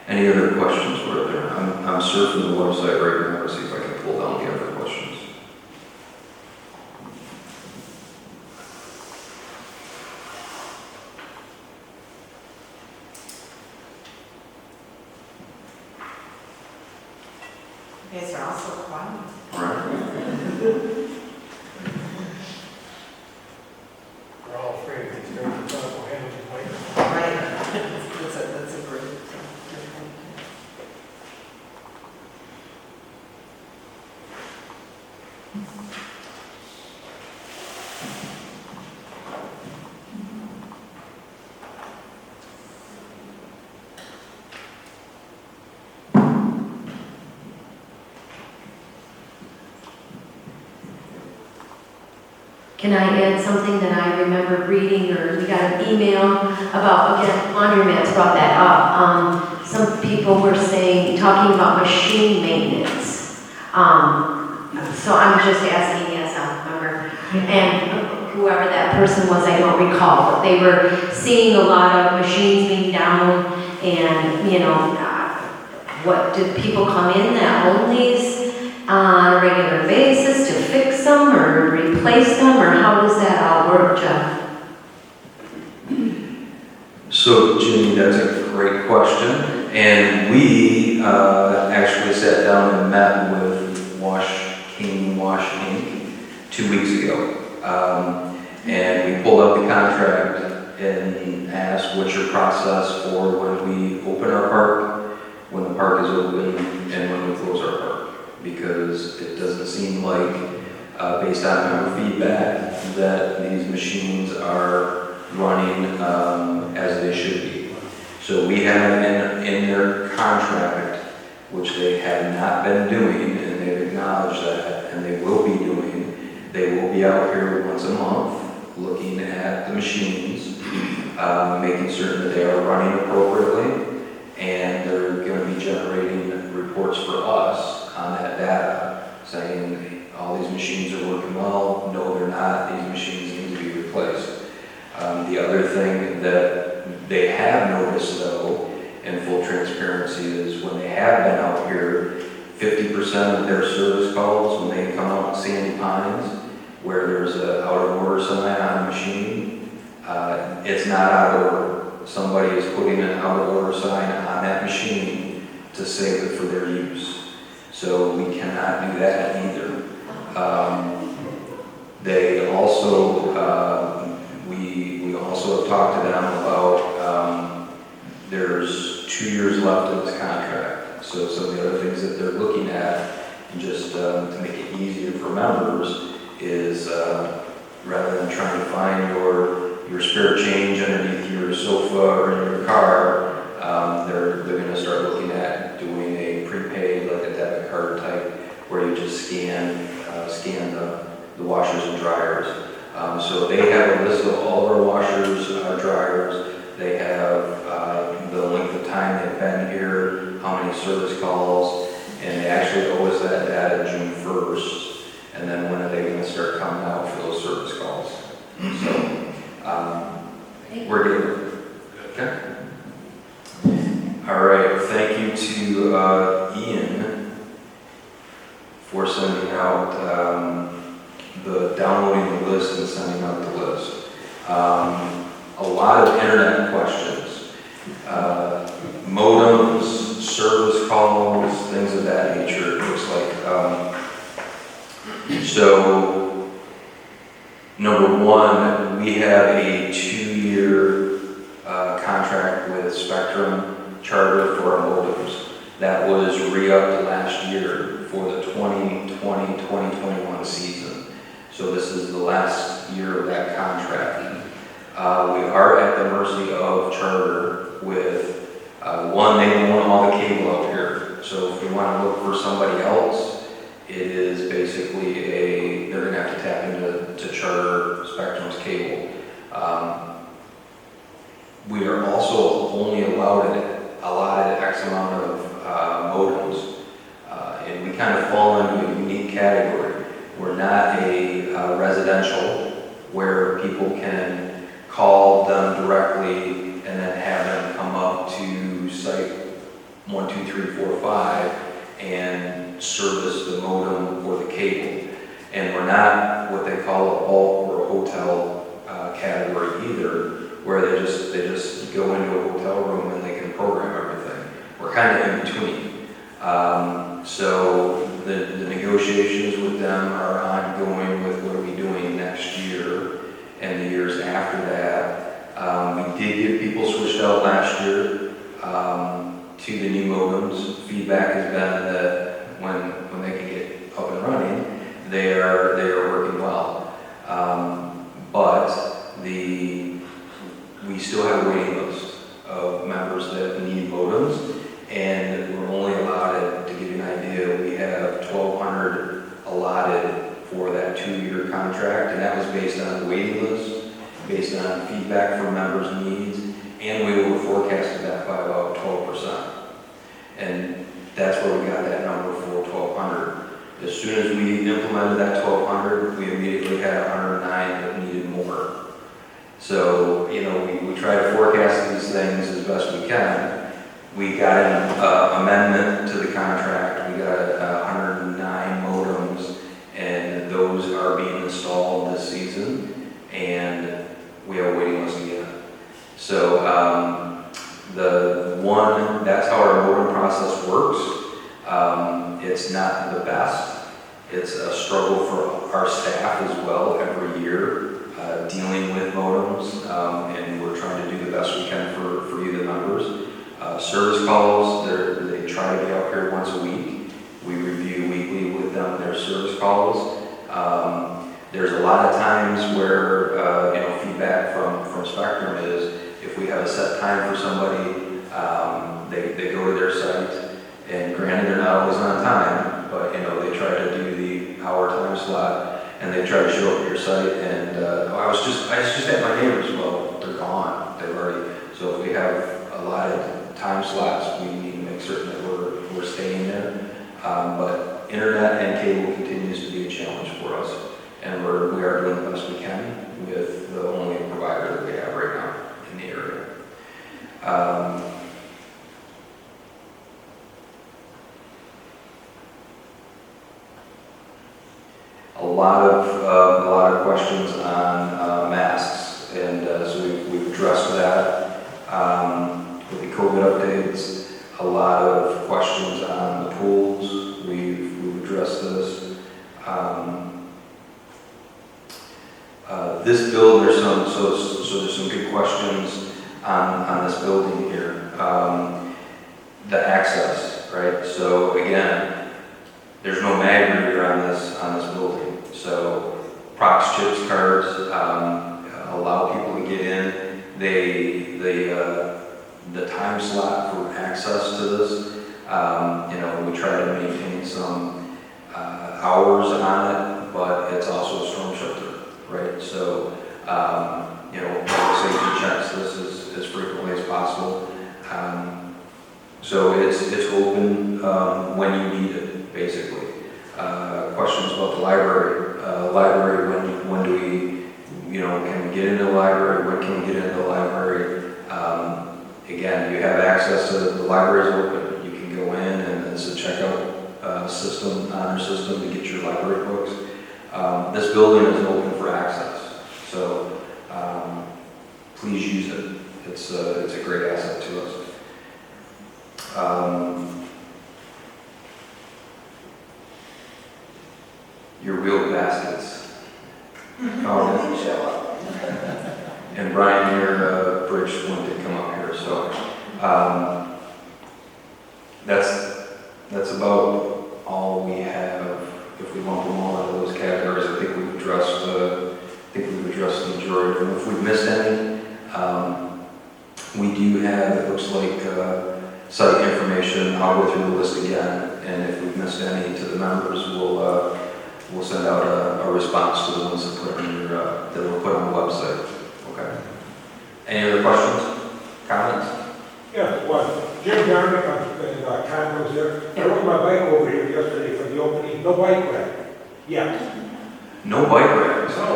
Any other questions right there? I'm surfing the website right now to see if I can pull down the other questions. You guys are also quiet. All right. We're all afraid it's very difficult to handle the weight. Right. That's a great thing. Can I add something that I remember reading, or we got an email about, again, laundromats brought that up. Some people were saying, talking about machine maintenance. So I'm just asking, yes, I remember. And whoever that person was, I don't recall, but they were seeing a lot of machines being down, and, you know, what, did people come in that own these on a regular basis to fix them or replace them, or how does that all work, Jeff? So, Jimmy, that's a great question. And we actually sat down and met with King Wash Inc. 2 weeks ago. And we pulled up the contract and asked, what's your process for when we open our park, when the park is open, and when we close our park? Because it doesn't seem like, based on member feedback, that these machines are running as they should be. So we have in their contract, which they have not been doing, and they've acknowledged that, and they will be doing, they will be out here once a month looking at the machines, making certain that they are running appropriately, and they're going to be generating reports for us on that data, saying all these machines are working well, no they're not, these machines need to be replaced. The other thing that they have noticed though, in full transparency, is when they have been out here, 50% of their service calls, when they come out to Sandy Pines, where there's an out of order sign on a machine, it's not out of order. Somebody is putting an out of order sign on that machine to save it for their use. So we cannot do that either. They also, we also have talked to them about, there's 2 years left of his contract. So some of the other things that they're looking at, and just to make it easier for members, is rather than trying to find your spare change underneath your sofa or in your car, they're going to start looking at doing a prepaid, like a debit card type, where you just scan the washers and dryers. So they have a list of all of our washers, dryers. They have the length of time they've been here, how many service calls, and they actually owe us that data June 1st. And then when are they going to start coming out for those service calls? So we're good. Okay. All right. Thank you to Ian for sending out the downloading the list and sending out the list. A lot of internet questions, modems, service calls, things of that nature. It looks like. So, number one, we have a 2-year contract with Spectrum Charter for our modems. That was re-upped last year for the 2020-2021 season. So this is the last year of that contract. We are at the mercy of Charter with, one, they own all the cable out here. So if we want to look for somebody else, it is basically they're going to have to tap into Charter Spectrum's cable. We are also only allotted X amount of modems, and we kind of fall into a unique category. We're not a residential where people can call them directly and then have them come up to site 1, 2, 3, 4, 5 and service the modem or the cable. And we're not what they call a bulk or a hotel category either, where they just go into a hotel room and they can program everything. We're kind of in between. So the negotiations with them are ongoing with what are we doing next year and the years after that. We did get people switched out last year to the new modems. Feedback has been that when they can get up and running, they are working well. But we still have a waiting list of members that need modems, and we're only allotted, to give you an idea, we have 1,200 allotted for that 2-year contract, and that was based on the waiting list, based on feedback from members' needs, and we over forecasted that by about 12%. And that's where we got that number for 1,200. As soon as we implemented that 1,200, we immediately had 109 that needed more. So, we try to forecast these things as best we can. We got an amendment to the contract. We got 109 modems, and those are being installed this season, and we have a waiting list again. So, that's how our modem process works. It's not the best. It's a struggle for our staff as well every year, dealing with modems, and we're trying to do the best we can for you, the members. Service calls, they try to be out here once a week. We review weekly with them their service calls. There's a lot of times where feedback from Spectrum is if we have a set time for somebody, they go to their site, and granted they're not always on time, but they try to do the hour time slot, and they try to show up at your site, and I was just at my neighbor's. Well, they're gone. They've already. So if we have allotted time slots, we need to make certain that we're staying there. But internet and cable continues to be a challenge for us, and we are doing the best we can with the only provider that we have right now in the area. A lot of questions on masks, and so we've addressed that with the COVID updates. A lot of questions on the pools. We've addressed this. This build, there's some good questions on this building here. the access, right? So again, there's no mag reader on this building. So Prox chips cards allow people to get in. The time slot for access to this, we try to maintain some hours on it, but it's also a storm shelter, right? So, public safety checks this as frequently as possible. So it's open when you need it, basically. Questions about the library. When do we, can we get into the library? When can we get into the library? Again, you have access to the library's open. You can go in and it's a checkout system, honor system to get your library books. This building is open for access, so please use it. It's a great asset to us. Your wheeled baskets. And Brian, your bridge one did come up here, so that's about all we have. If we lump them all into those categories, I think we've addressed the majority of them. If we've missed any, we do have, it looks like, site information. I'll go through the list again, and if we've missed any to the members, we'll send out a response to the ones that were put on the website. Okay. Any other questions, comments? Yeah, one. Jim Garnick on condos there. I rode my bike over here yesterday for the opening. No bike rack. Yeah. No bike racks. No.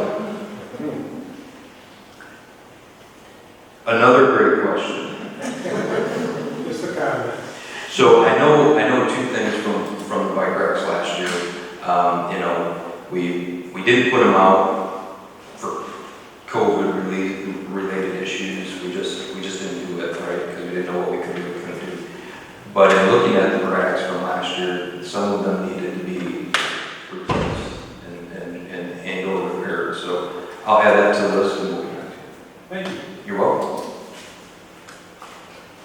Another great question. Just a comment. So I know two things from the bike racks last year. We didn't put them out for COVID related issues. We just didn't do it, right? Because we didn't know what we could do, what we couldn't do. But in looking at the racks from last year, some of them needed to be replaced and or repaired. So I'll add that to the list and we'll get back to you. Thank you. You're welcome.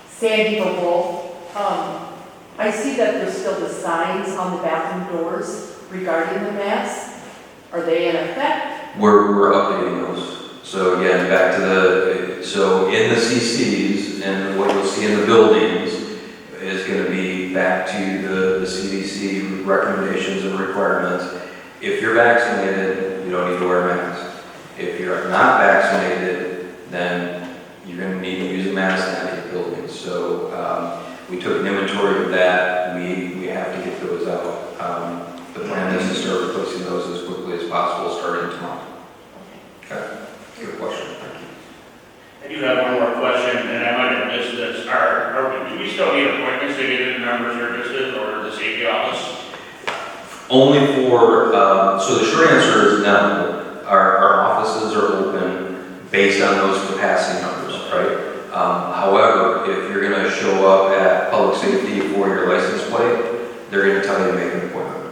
Sandy from Wolf. I see that there's still the signs on the bathroom doors regarding the masks. Are they in effect? We're updating those. So again, back to so in the CCs and what you'll see in the buildings is going to be back to the CDC recommendations and requirements. If you're vaccinated, you don't need to wear a mask. If you're not vaccinated, then you're going to need to use a mask in any building. So we took an inventory of that. We have to get those out. The plan is to start replacing those as quickly as possible starting tomorrow. Okay, good question. Thank you. I do have one more question, and I might have missed this. Do we still need appointments to get into member services or the safety office? Only for, so the short answer is no. Our offices are open based on those capacity numbers, right? However, if you're going to show up at public safety for your license plate, they're going to tell you to make an appointment.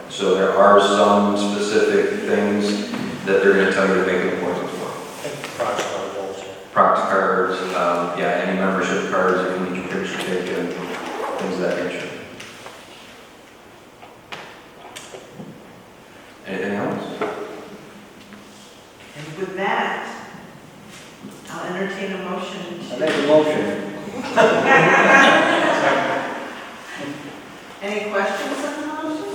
So there are some specific things that they're going to tell you to make an appointment for. Prox cards, any membership cards, if you need your picture taken, things of that nature. Anything else? And with that, I'll entertain a motion. I make a motion. Any questions on the motion?